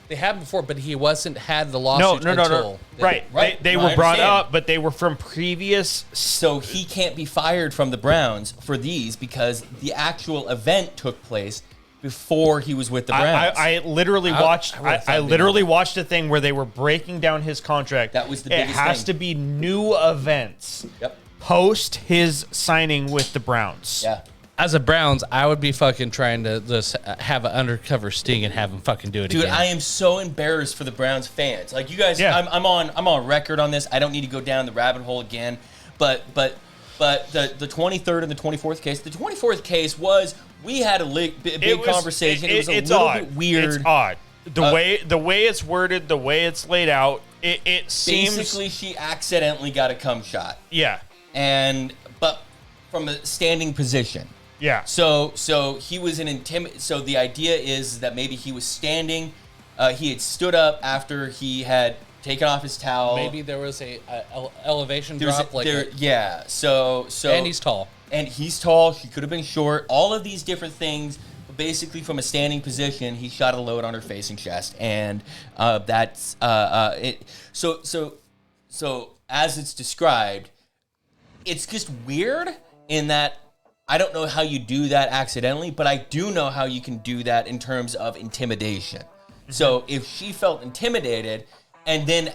They happened before, but he wasn't had the lawsuit No. until Right. Right. They No, were I brought understand. up, but they were from previous. So he can't be fired from the Browns for these because the actual event took place before he was with the Browns. I literally watched. would've thought I it'd be literally watched a thing where they were breaking down his contract. That was the It biggest has thing. to be new events Yep. post his signing with the Browns. Yeah. As a Browns, I would be fucking trying to just have an undercover sting and have him fucking do it Dude, again. I am so embarrassed for the Browns fans. Like you guys, Yeah. I'm on record on this. I don't need to go down the rabbit hole again. But the 23rd and the 24th case. The 24th case was we had a big conversation. It was a little bit weird. It's odd. The way it's worded, the way it's laid out, it seems. Basically, she accidentally got a cum shot, Yeah. but from a standing position. Yeah. So he was So the idea is that maybe he was standing. He had stood up after he had taken off his towel. Maybe there was a elevation There was drop, So and he's tall. And he's tall. He could have been short. All of these different things. But basically, from a standing position, he shot a load on her face and chest, and that's it. So as it's described, it's just weird in that I don't know how you do that accidentally, but I do know how you can do that in terms of intimidation. So if she felt intimidated and then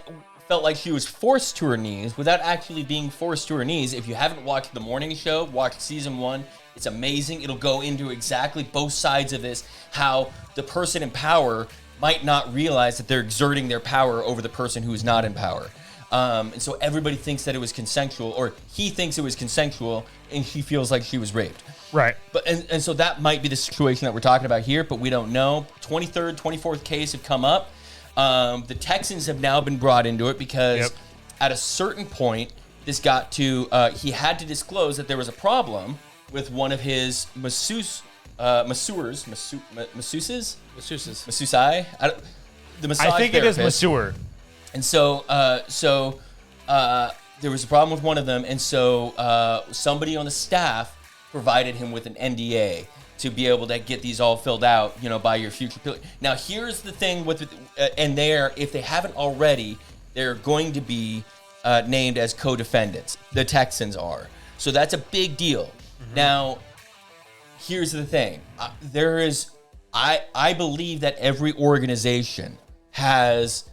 felt like she was forced to her knees without actually being forced to her knees, if you haven't watched the morning show, watch season 1. It's amazing. It'll go into exactly both sides of this, how the person in power might not realize that they're exerting their power over the person who is not in power. And so everybody thinks that it was consensual, or he thinks it was consensual, and she feels like she was raped. Right. But and so that might be the situation that we're talking about here, but we don't know. 23rd, 24th case have come up. The Texans have now been brought into it because at a certain point, this got to he had to disclose that there was a problem with one of his masseuses. The massage I think it is therapist. masseur. And so there was a problem with one of them, and so somebody on the staff provided him with an NDA to be able to get these all filled out, by your future. Now, here's the thing with if they haven't already, they're going to be named as co-defendants. The Texans are. So that's a big deal. Mm-hmm. Now, here's the thing. I believe that every organization has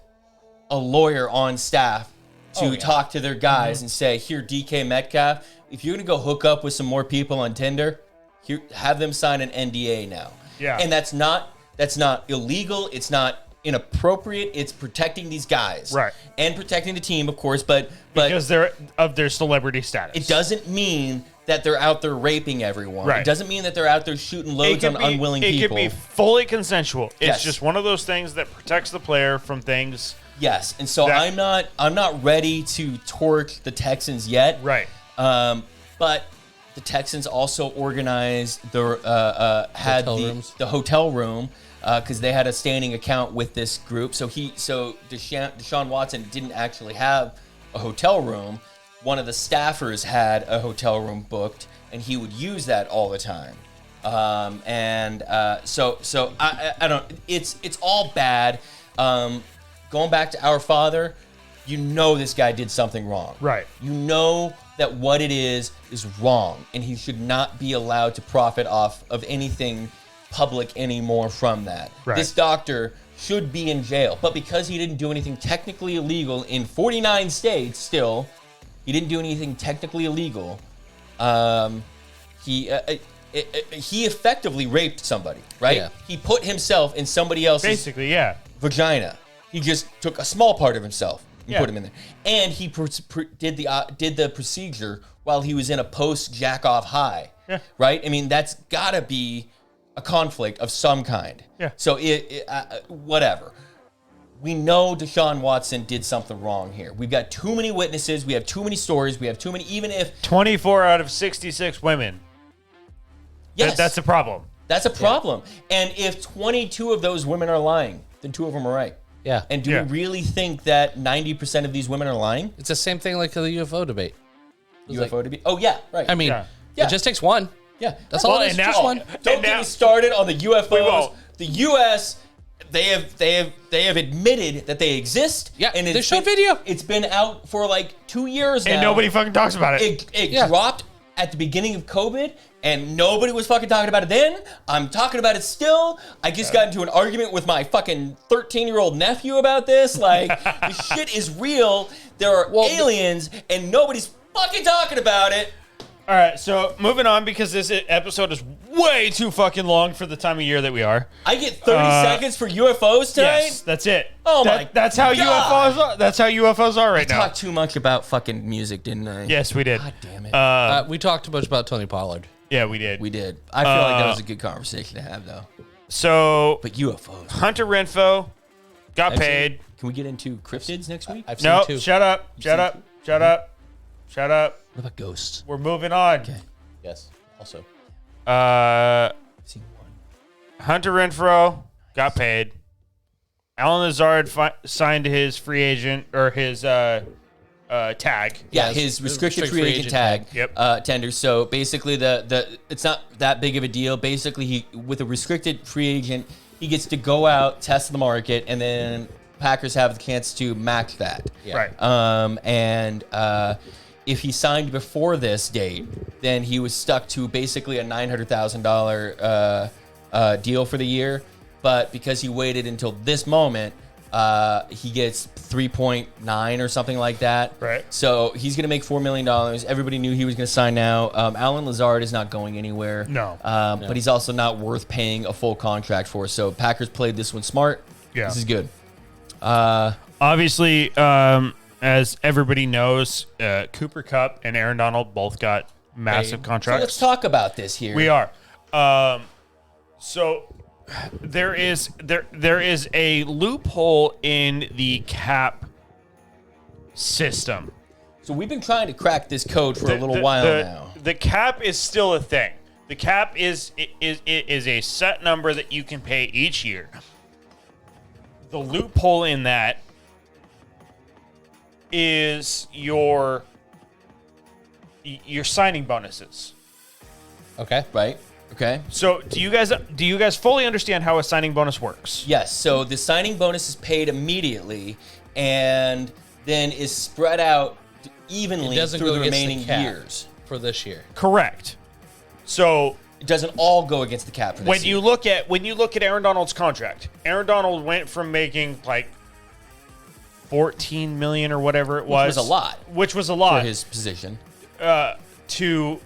a lawyer on staff to talk to their guys and say, here, DK Metcalf, if you're going to go hook up with some more people on Tinder, here, have them sign an NDA now. Yeah. And that's not illegal. It's not inappropriate. It's protecting these guys, Right. and protecting the team, of course. But because they're of their celebrity status. it doesn't mean that they're out there raping everyone. Right. It doesn't mean that they're out there shooting loads on unwilling people. It could be fully consensual. It's Yes. just one of those things that protects the player from things. Yes, and so I'm not ready to torch the Texans yet. Right. But the Texans also organized the the hotel room because they had a standing account with this group. So Deshaun Watson didn't actually have a hotel room. One of the staffers had a hotel room booked, and he would use that all the time. So I don't. It's all bad. Going back to Our Father, you know this guy did something wrong. Right. You know that what it is wrong, and he should not be allowed to profit off of anything public anymore from that. Right. This doctor should be in jail, but because he didn't do anything technically illegal in 49 states still, he didn't do anything technically illegal, he effectively raped somebody, right? Yeah. He put himself in somebody else's basically, yeah, vagina. He just took a small part of himself and put him in there, and he did the procedure while he was in a post jack off high. Yeah. Right. I mean, that's gotta be a conflict of some kind. Yeah. So whatever. We know Deshaun Watson did something wrong here. We've got too many witnesses. We have too many stories. We have too many. Even if 24 out of 66 women. Yes, that's a problem. That's a problem. Yeah. And if 22 of those women are lying, then 2 of them are right. Yeah. And do we really think that 90% of these women are lying? It's the same thing like the UFO debate. UFO debate? Oh, yeah, right. I mean, it just takes one. Yeah. That's all it is, just one. Don't get me started on the UFOs. The U.S., they have admitted that they exist. Yeah, and they showed video. It's been out for like 2 years now. And nobody fucking talks about it. It dropped at the beginning of COVID, and nobody was fucking talking about it then. I'm talking about it still. I just got into an argument with my fucking 13-year-old nephew about this. Like, this shit is real. There are aliens, and nobody's fucking talking about it. All right, so moving on, because this episode is way too fucking long for the time of year that we are. I get 30 seconds for UFOs tonight? Yes, that's it. Oh my That's how God. UFOs are. That's how UFOs are right now. I talked too much about fucking music, didn't I? Yes, we did. God damn it. We talked too much about Tony Pollard. Yeah, we did. We did. I feel like that was a good conversation to have, though. So, But UFOs. Hunter Renfro got paid. Can we get into cryptids next week? I've seen No, 2. shut up. Shut up. Shut up. Shut up. What about ghosts? We're moving on. Okay. Yes, also. I've seen 1. Hunter Renfro got paid. Alan Lazard signed his free agent or his tag. Yeah, his restricted free agent tag. Yep. Tender. So basically, the it's not that big of a deal. Basically, he with a restricted free agent, he gets to go out, test the market, and then Packers have the chance to match that. Yeah. Right. If he signed before this date, then he was stuck to basically a $900,000 deal for the year. But because he waited until this moment, he gets 3.9 or something like that. Right. So he's going to make $4 million. Everybody knew he was going to sign now. Alan Lazard is not going anywhere. No. But he's also not worth paying a full contract for. So Packers played this one smart. Yeah. This is good. Obviously, as everybody knows, Cooper Kupp and Aaron Donald both got massive So contracts. let's talk about this here. We are. So there is a loophole in the cap system. So we've been trying to crack this code for a little while now. The cap is still a thing. The cap is a set number that you can pay each year. The loophole in that is your signing bonuses. Okay. Right? Okay. So do you guys fully understand how a signing bonus works? Yes. So the signing bonus is paid immediately and then is spread out evenly through the remaining years. For this year. Correct. So it doesn't all go against the cap for this when year. you look at Aaron Donald's contract, Aaron Donald went from making like $14 million or whatever it was, was a lot. which was a lot for his position.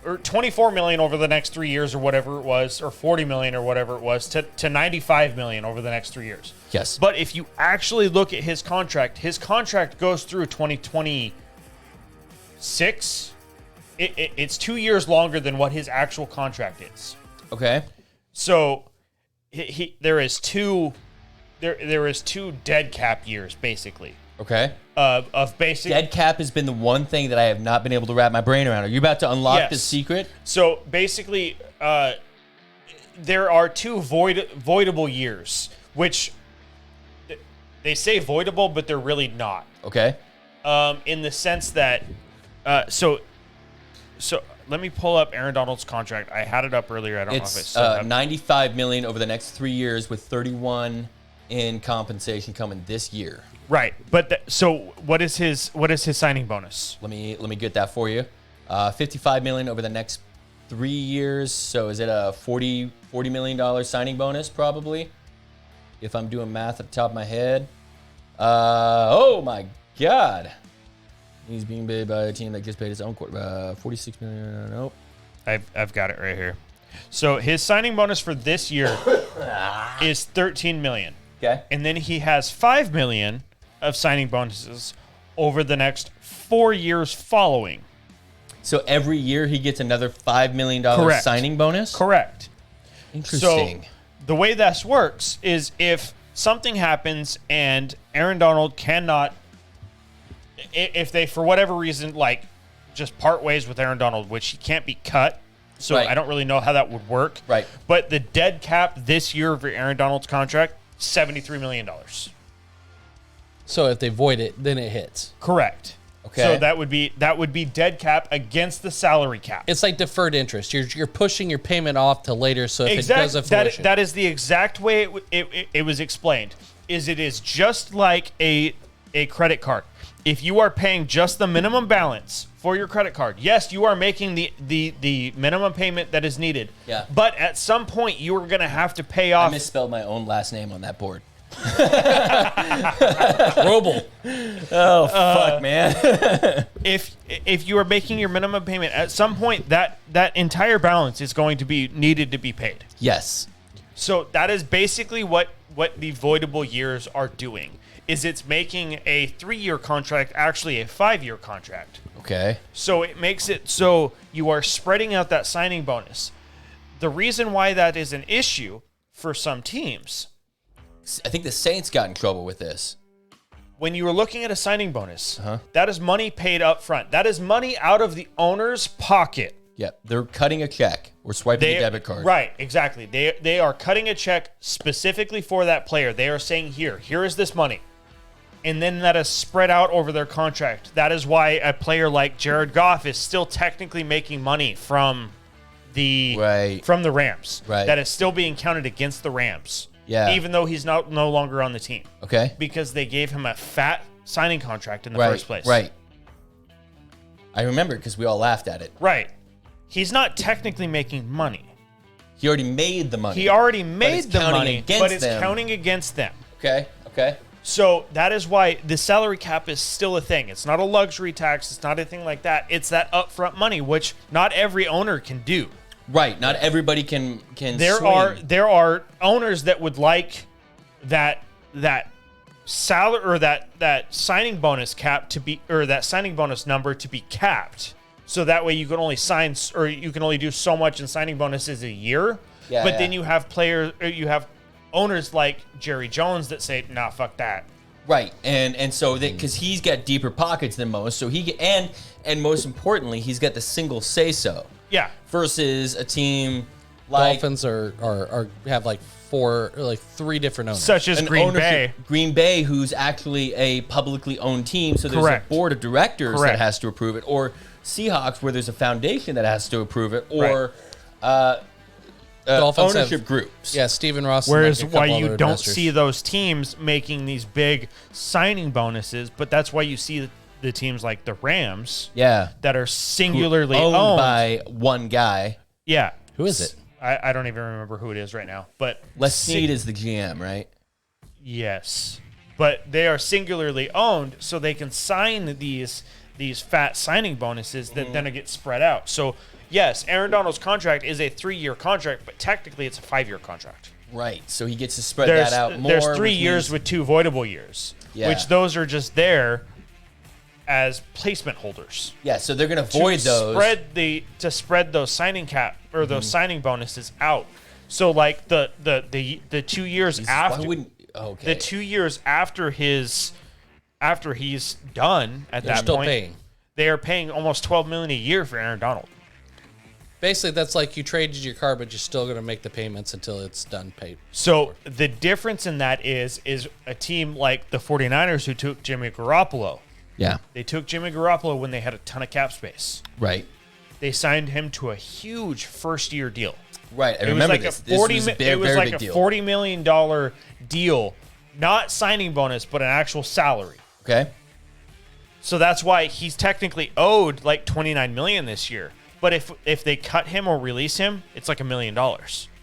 or 24 million over the next 3 years or whatever it was, or 40 million or whatever it was, to 95 million over the next 3 years. Yes. But if you actually look at his contract goes through 2026. It's 2 years longer than what his actual contract is. Okay. So there is two dead cap years basically. Okay. Of basic Dead cap has been the one thing that I have not been able to wrap my brain around. Are you about to unlock Yes. the secret? So basically, there are two voidable years, which they say voidable, but they're really not. Okay. In the sense that, so let me pull up Aaron Donald's contract. I had it up earlier. I don't know if I It's still have it. 95 million over the next 3 years, with 31 in compensation coming this year. Right, but so what is his signing bonus? Let me get that for you. 55 million over the next 3 years. So is it a $40 million signing bonus probably? If I'm doing math at the top of my head. Oh my God. He's being paid by a team that just paid his own quarterback. 46 million. Nope. I've got it right here. So his signing bonus for this year is 13 million. Okay. And then he has 5 million of signing bonuses over the next 4 years following. So every year he gets another $5 million Correct. signing bonus? Correct. Interesting. So the way this works is if something happens and Aaron Donald cannot, if they for whatever reason like just part ways with Aaron Donald, which he can't be cut. So Right. I don't really know how that would work. Right. But the dead cap this year for Aaron Donald's contract, $73 million. So if they void it, then it hits. Correct. Okay. So that would be dead cap against the salary cap. It's like deferred interest. You're pushing your payment off to later. So if it does a fruition, that is the exact way it was explained. It is just like a credit card. If you are paying just the minimum balance for your credit card, yes, you are making the minimum payment that is needed. Yeah. But at some point, you are going to have to pay off. I misspelled my own last name on that board. Roble. Oh, fuck, man. If you are making your minimum payment, at some point that entire balance is going to be needed to be paid. Yes. So that is basically what the voidable years are doing. Is it's making a 3-year contract actually a 5-year contract. Okay. So it makes it so you are spreading out that signing bonus. The reason why that is an issue for some teams, I think the Saints got in trouble with this. when you are looking at a signing bonus, that is money paid up front. That is money out of the owner's pocket. Yep. They're cutting a check or swiping a debit card. Right, exactly. They are cutting a check specifically for that player. They are saying, here is this money. And then that is spread out over their contract. That is why a player like Jared Goff is still technically making money from the Rams. Right. That is still being counted against the Rams. Yeah. Even though he's no longer on the team. Okay. Because they gave him a fat signing contract in the Right. first place. Right. I remember because we all laughed at it. Right. He's not technically making money. He already made the money. He already made the counting money, against but it's them. counting against them. Okay. Okay. So that is why the salary cap is still a thing. It's not a luxury tax. It's not anything like that. It's that upfront money, which not every owner can do. Right. Not everybody can There swing. are owners that would like that salary or that signing bonus cap to be, or that signing bonus number to be capped. So that way you can only sign, or you can only do so much in signing bonuses a year. Yeah, but yeah. then you have players, or you have owners like Jerry Jones that say, nah, fuck that. Right, and so because he's got deeper pockets than most, so and most importantly, he's got the single say so. Yeah. Versus a team like Dolphins are have like three different owners. Such as an Green ownership- Bay. Green Bay, who's actually a publicly owned team, so there's Correct. a board of directors Correct. that has to approve it, or Seahawks, where there's a foundation that has to approve it, or Dolphins ownership have- groups. Yeah, Stephen Ross. and, Whereas like, a why couple you other don't investors. see those teams making these big signing bonuses, but that's why you see the teams like the Rams Yeah, that are singularly owned owned. by one guy. Yeah. Who is it? I don't even remember who it is right now. But Les Snead is the GM, right? Yes. But they are singularly owned, so they can sign these these fat signing bonuses that then get spread out. So yes, Aaron Donald's contract is a 3-year contract, but technically it's a 5-year contract. Right. So he gets to spread that out more. There's 3 years with 2 voidable years, which those are just there as placement holders. Yeah, so they're going to void those. Spread those signing cap or those signing bonuses out. So like the 2 years after the 2 years after he's done at that point, they are paying almost $12 million a year for Aaron Donald. Basically, that's like you traded your car, but you're still going to make the payments until it's done paid. So the difference in that is a team like the 49ers who took Jimmy Garoppolo. Yeah. They took Jimmy Garoppolo when they had a ton of cap space. Right. They signed him to a huge first-year deal. Right. I remember this. It was a $40 million deal, not signing bonus, but an actual salary. Okay. So that's why he's technically owed like $29 million this year. But if they cut him or release him, it's like $1 million.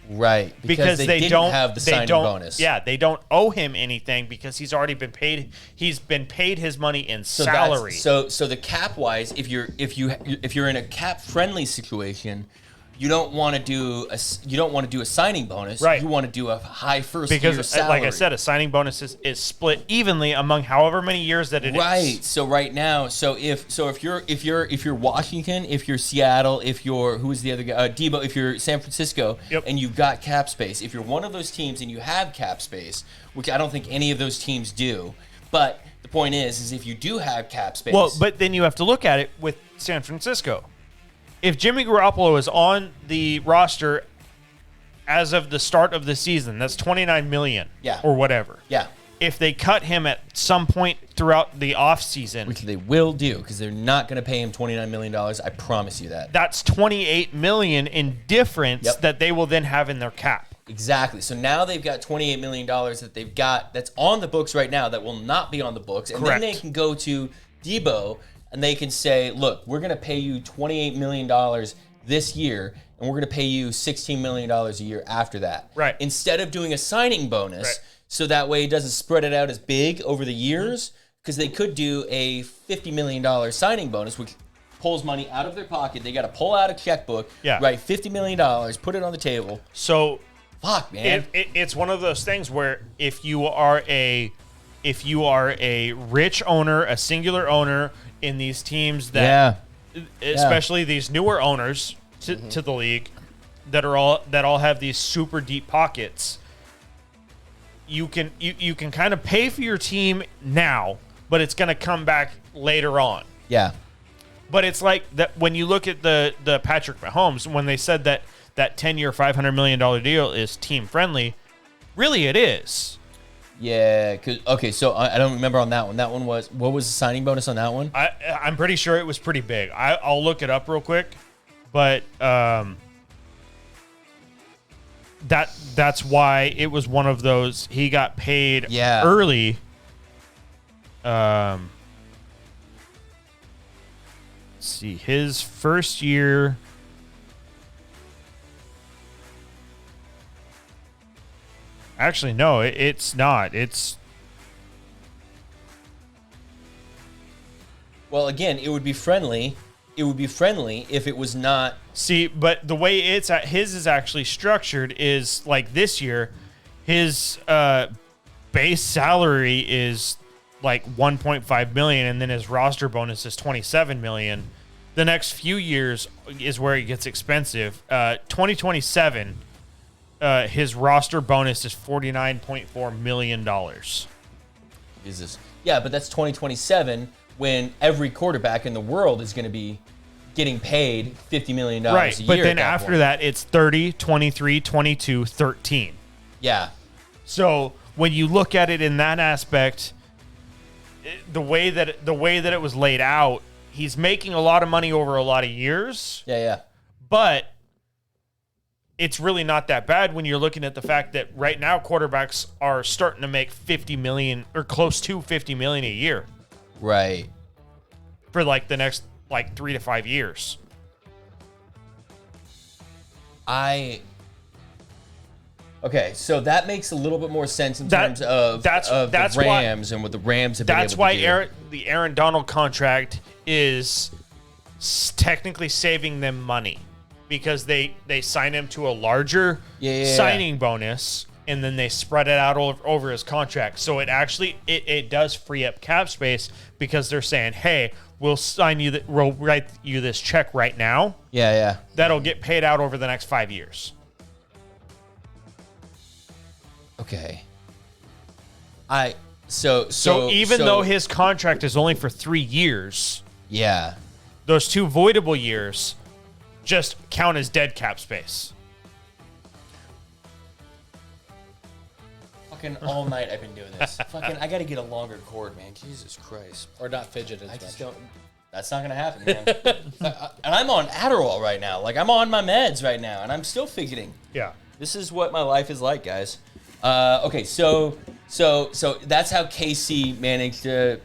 Right. Because they didn't have the signing bonus. Yeah, they don't owe him anything because he's already been paid. He's been paid his money in salary. So the cap wise, if you're in a cap friendly situation, you don't want to do a signing bonus. Right. You want to do a high first year salary. Like I said, a signing bonus is split evenly among however many years that it is. Right. So right now, if you're Washington, if you're Seattle, if you're who's the other guy, Debo, if you're San Francisco, and you've got cap space, if you're one of those teams and you have cap space, which I don't think any of those teams do, but the point is if you do have cap space. Well, but then you have to look at it with San Francisco. If Jimmy Garoppolo is on the roster as of the start of the season, that's $29 million or whatever. Yeah. If they cut him at some point throughout the offseason. Which they will do because they're not going to pay him $29 million. I promise you that. That's $28 million in difference that they will then have in their cap. Exactly. So now they've got $28 million that they've got that's on the books right now that will not be on the books. And then they can go to Debo and they can say, look, we're going to pay you $28 million this year, and we're going to pay you $16 million a year after that. Right. Instead of doing a signing bonus, so that way it doesn't spread it out as big over the years, because they could do a $50 million signing bonus, which pulls money out of their pocket. They got to pull out a checkbook, write $50 million, put it on the table. So, fuck, man. It's one of those things where if you are a rich owner, a singular owner in these teams that, especially these newer owners to the league that all have these super deep pockets, you can kind of pay for your team now, but it's going to come back later on. Yeah. But it's like that when you look at the Patrick Mahomes, when they said that 10-year, $500 million deal is team friendly, really it is. Yeah, so I don't remember on that one. That one was, what was the signing bonus on that one? I'm pretty sure it was pretty big. I'll look it up real quick, but that's why it was one of those. He got paid early. Let's see, his first year. Actually, no, it's not. Well, again, it would be friendly. It would be friendly if it was not. See, but the way his is actually structured is like this year, his base salary is like $1.5 million, and then his roster bonus is $27 million. The next few years is where it gets expensive. 2027. His roster bonus is $49.4 million. Jesus. Yeah, but that's 2027 when every quarterback in the world is going to be getting paid $50 million a year. Right, but then after that, it's 30, 23, 22, 13. Yeah. So when you look at it in that aspect, the way that it was laid out, he's making a lot of money over a lot of years. Yeah. But it's really not that bad when you're looking at the fact that right now quarterbacks are starting to make $50 million or close to $50 million a year. Right. For like the next 3 to 5 years. Okay, so that makes a little bit more sense in terms of the Rams and what the Rams have been able to do. That's why the Aaron Donald contract is technically saving them money because they sign him to a larger signing bonus, and then they spread it out over his contract. So it actually it does free up cap space because they're saying, hey, we'll write you this check right now. Yeah. That'll get paid out over the next 5 years. Okay. So even though his contract is only for 3 years, yeah, those 2 voidable years just count as dead cap space. Fucking all night I've been doing this. Fucking, I got to get a longer cord, man. Jesus Christ. Or not fidget as I just much. don't. That's not gonna happen, man. And I'm on Adderall right now. Like, I'm on my meds right now, and I'm still fidgeting. Yeah. This is what my life is like, guys. Okay, so that's how KC managed to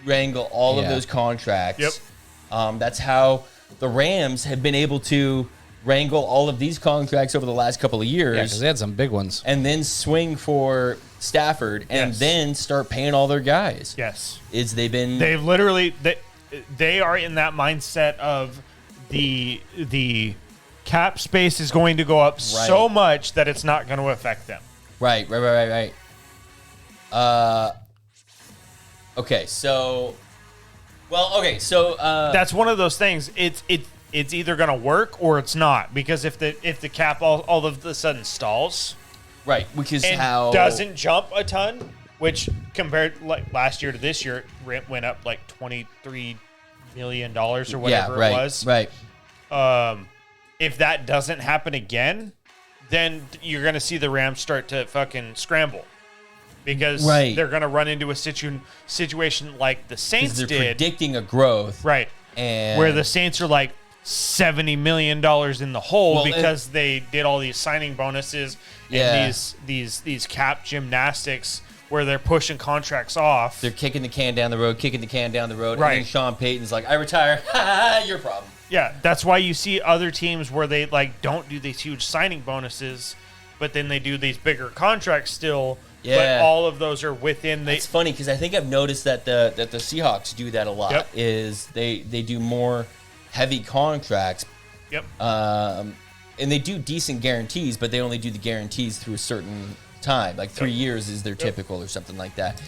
wrangle all of those contracts. Yep. That's how the Rams have been able to wrangle all of these contracts over the last couple of years. Yeah, because they had some big ones. And then swing for Stafford, and then start paying all their guys. Yes. They literally they are in that mindset of the cap space is going to go up so much that it's not going to affect them. Right. Okay, so that's one of those things. It's either going to work or it's not, because if the cap all of a sudden stalls, right, which is and how doesn't jump a ton, which compared like last year to this year, it went up like $23 million or whatever it was. Right. If that doesn't happen again, then you're going to see the Rams start to fucking scramble, because they're going to run into a situation like the Saints they're did. Predicting a growth. Right. And where the Saints are like $70 million in the hole because they did all these signing bonuses and these cap gymnastics where they're pushing contracts off. They're kicking the can down the road. Right. And then Sean Payton's like, I retire. Your problem. Yeah, that's why you see other teams where they like don't do these huge signing bonuses, but then they do these bigger contracts still. Yeah. But all of those are within the. It's funny because I think I've noticed that the Seahawks do that a lot. Yep. Is they do more heavy contracts. Yep. And they do decent guarantees, but they only do the guarantees through a certain time, like 3 years is their typical or something like that.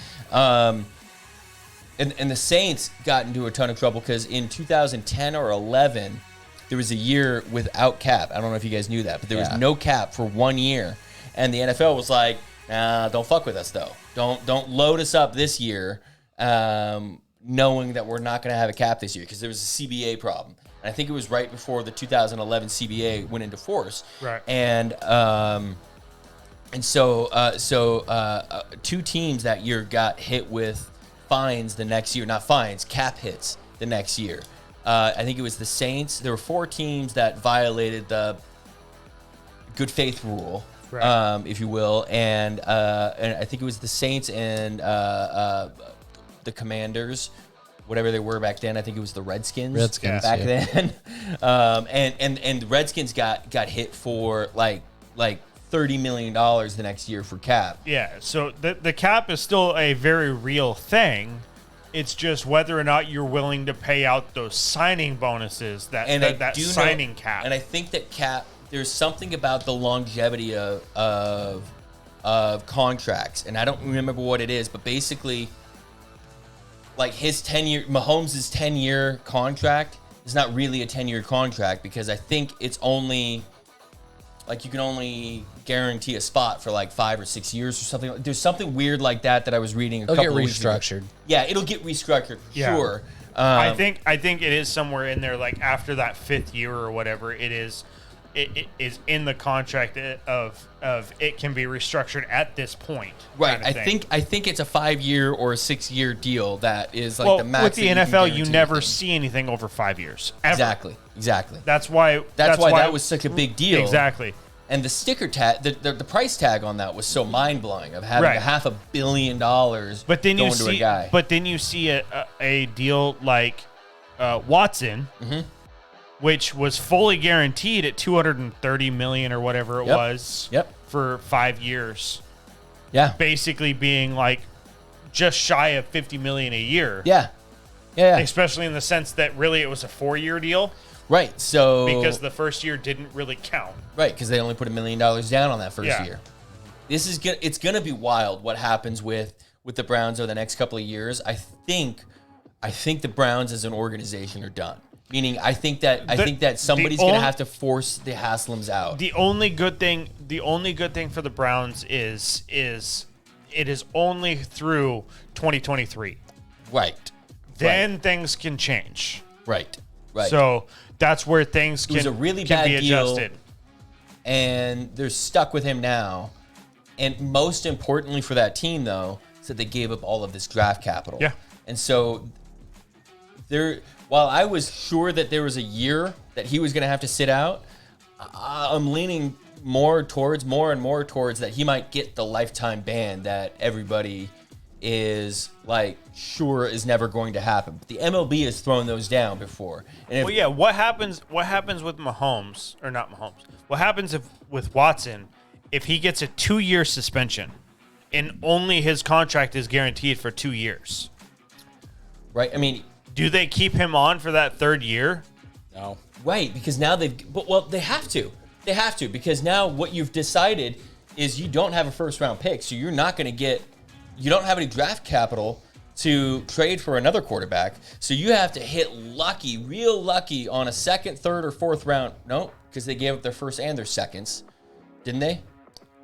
And the Saints got into a ton of trouble because in 2010 or 11, there was a year without cap. I don't know if you guys knew that, but there was no cap for 1 year. And the NFL was like, nah, don't fuck with us, though. Don't load us up this year knowing that we're not going to have a cap this year, because there was a CBA problem. And I think it was right before the 2011 CBA went into force. Right. And so 2 teams that year got hit with fines the next year, not fines, cap hits the next year. I think it was the Saints. There were 4 teams that violated the good faith rule, if you will, and I think it was the Saints and the Commanders, whatever they were back then. I think it was the Redskins back then. And the Redskins got hit for like $30 million the next year for cap. Yeah, so the cap is still a very real thing. It's just whether or not you're willing to pay out those signing bonuses, that signing cap. And I think that cap, there's something about the longevity of contracts, and I don't remember what it is, but basically, like Mahomes' 10-year contract is not really a 10-year contract, because I think it's only, like, you can only guarantee a spot for like 5 or 6 years or something. There's something weird like that I was reading a couple of weeks ago. It'll get restructured. Yeah, it'll get restructured, sure. I think it is somewhere in there, like after that 5th year or whatever, it is is in the contract of it can be restructured at this point. Right. I think it's a 5-year or a 6-year deal that is like the max. With the NFL, you never see anything over 5 years. Ever. Exactly. That's why that was such a big deal. Exactly. And the sticker tag, the price tag on that was so mind blowing, of having $500 million going to a guy. But then you see a deal like Watson, which was fully guaranteed at $230 million or whatever it was for 5 years. Yeah. Basically being like just shy of $50 million a year. Yeah. Yeah. Especially in the sense that really it was a 4-year deal. Right. So Because the first year didn't really count. right, because they only put $1 million down on that first Yeah. year. This is it's gonna be wild what happens with the Browns over the next couple of years. I think the Browns as an organization are done. Meaning, I think that somebody's gonna have to force the Haslams out. The only good thing for the Browns is it is only through 2023. Right. Then things can change. Right. Right. So that's where things was can, a really can bad be deal. adjusted. And they're stuck with him now. And most importantly for that team, though, is that they gave up all of this draft capital. Yeah. And so while I was sure that there was a year that he was going to have to sit out, I'm leaning more and more towards that he might get the lifetime ban that everybody is like sure is never going to happen. But the MLB has thrown those down before. And if, Well, yeah. What happens with Mahomes or not Mahomes? What happens with Watson if he gets a 2-year suspension and only his contract is guaranteed for 2 years? right? I mean, Do they keep him on for that 3rd year? No. right, because now they have to. They have to, because now what you've decided is you don't have a first round pick, so you don't have any draft capital to trade for another quarterback. So you have to hit real lucky on a 2nd, 3rd, or 4th round. No, because they gave up their first and their seconds, didn't they?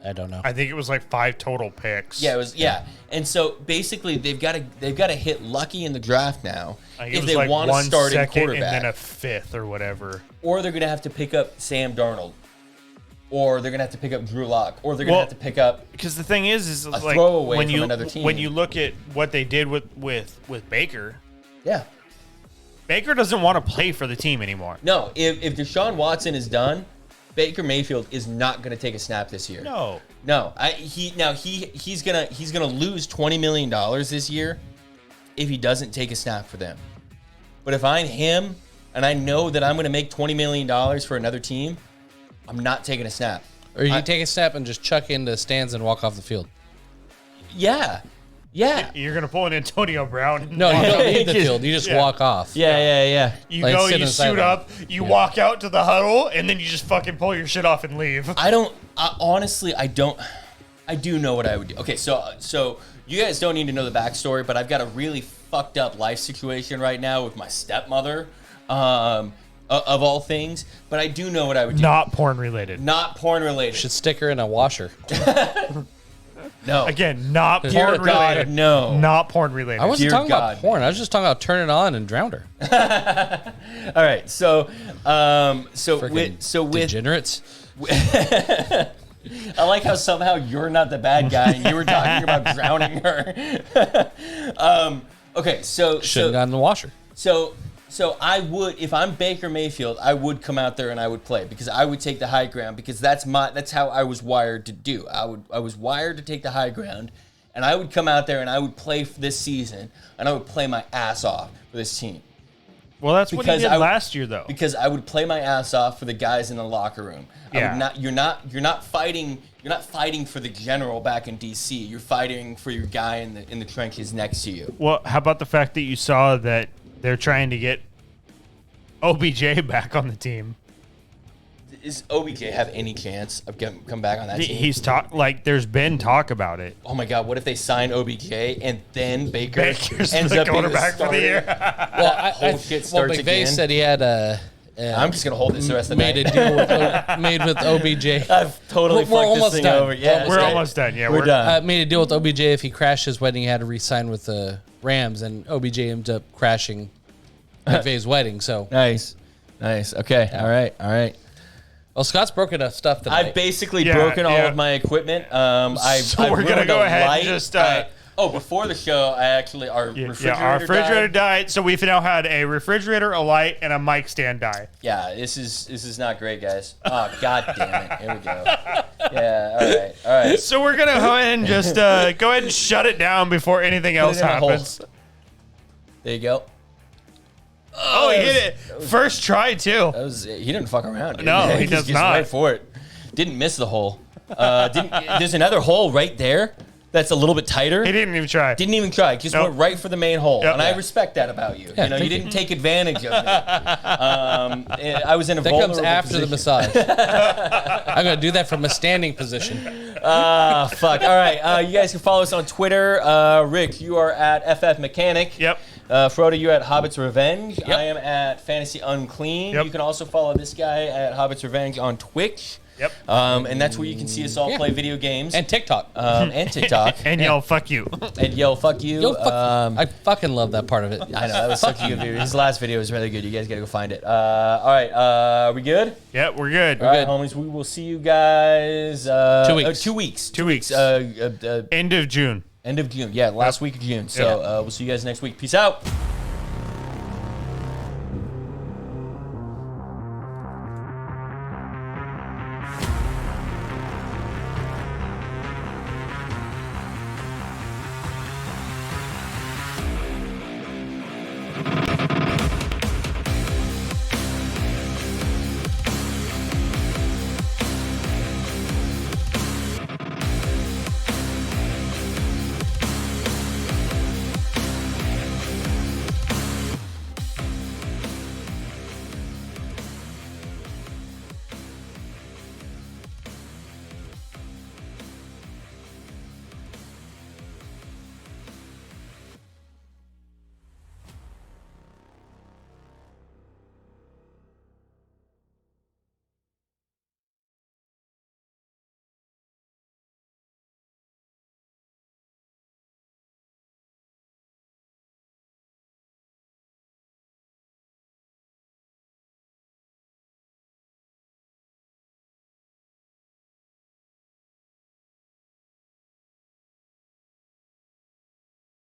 I don't know. I think it was like 5 total picks. Yeah, it was. Yeah, and so basically they've got to hit lucky in the draft now I think it if was they like want a 1 starting second quarterback, and then a 5th or whatever. or they're going to have to pick up Sam Darnold, or they're going to have to pick up Drew Lock, or they're going to have to pick up. Because the thing is like throwaway when from you another team. when you look at what they did with Baker, Yeah. Baker doesn't want to play for the team anymore. No, if Deshaun Watson is done, Baker Mayfield is not going to take a snap this year. No. He's gonna lose $20 million this year if he doesn't take a snap for them. But if I'm him and I know that I'm gonna make $20 million for another team, I'm not taking a snap. Or you take a snap and just chuck into stands and walk off the field. Yeah. You're gonna pull an Antonio Brown. No, you don't leave the field. You just walk off. Yeah. You Like, go, sit you in the suit sideline. up, you walk out to the huddle, and then you just fucking pull your shit off and leave. Honestly, I do know what I would do. Okay, so you guys don't need to know the backstory, but I've got a really fucked up life situation right now with my stepmother, of all things. But I do know what I would do. Not porn related. Not porn related. Should stick her in a washer. No. Again, not Dear porn God, related. no. Not porn related. I wasn't Dear talking God. about porn. I was just talking about turning it on and drowned her. All right, so Freaking with degenerates. I like how somehow you're not the bad guy and you were talking about drowning her. Okay, so Shouldn't have gotten in the washer. So I would, if I'm Baker Mayfield, I would come out there and I would play because I would take the high ground because that's how I was wired to do. I was wired to take the high ground, and I would come out there and I would play for this season and I would play my ass off for this team. Well, that's what he Because did I- last year, though. Because I would play my ass off for the guys in the locker room. Yeah. You're not fighting for the general back in DC. You're fighting for your guy in the trenches next to you. Well, how about the fact that you saw that they're trying to get OBJ back on the team? Does OBJ have any chance of come back on that team? He's there's been talk about it. Oh my God! What if they sign OBJ and then Baker's ends the up being the quarterback for the year. Well, whole shit starts McVay again. said he had I'm just gonna hold this the rest of the made a night. deal made with OBJ. I've totally We're fucked almost this thing done. over. Yeah, We're it's almost done. Yeah, We're done. Made a deal with OBJ if he crashed his wedding, he had to re-sign with the Rams, and OBJ ended up crashing McVay's wedding. So, Nice. Okay. All right. well, Scott's broken enough stuff tonight. I've basically Yeah, broken all yeah. of my equipment. I've So we're gonna ruined go a ahead and light. just, before the show, our refrigerator, our refrigerator died. died, so we've now had a refrigerator, a light, and a mic stand die. Yeah, this is not great, guys. Oh God damn it! Here we go. Yeah. All right. So we're gonna go ahead and just go ahead and shut it down before anything else in a hole. happens. There you go. Oh, he hit it first try too. He didn't fuck around. Dude. No, he He's does just not. right for it. Didn't miss the hole. There's another hole right there. that's a little bit tighter. He didn't even try. Didn't even try. Just went right for the main hole. Yep. And I respect that about you. You know, you didn't take advantage of me. I was in a vulnerable That comes after the massage. I'm going to do that from a standing position. Fuck. All right. You guys can follow us on Twitter. Rick, you are at FF Mechanic. Yep. Frodo, you at Hobbit's Revenge. Yep. I am at Fantasy Unclean. Yep. You can also follow this guy at Hobbit's Revenge on Twitch. Yep. And that's where you can see us all play video games. And TikTok. And TikTok. And yell, fuck you. And yell, fuck you. Yo, I fucking love that part of it. I know, that was such a good video. His last video was really good. You guys got to go find it. All right. Are we good? Yeah, we're good. All right, homies. We will see you guys. 2 weeks. 2 weeks. 2 weeks. End End of June. of June. Yeah, last week of June. So we'll see you guys next week. Peace out.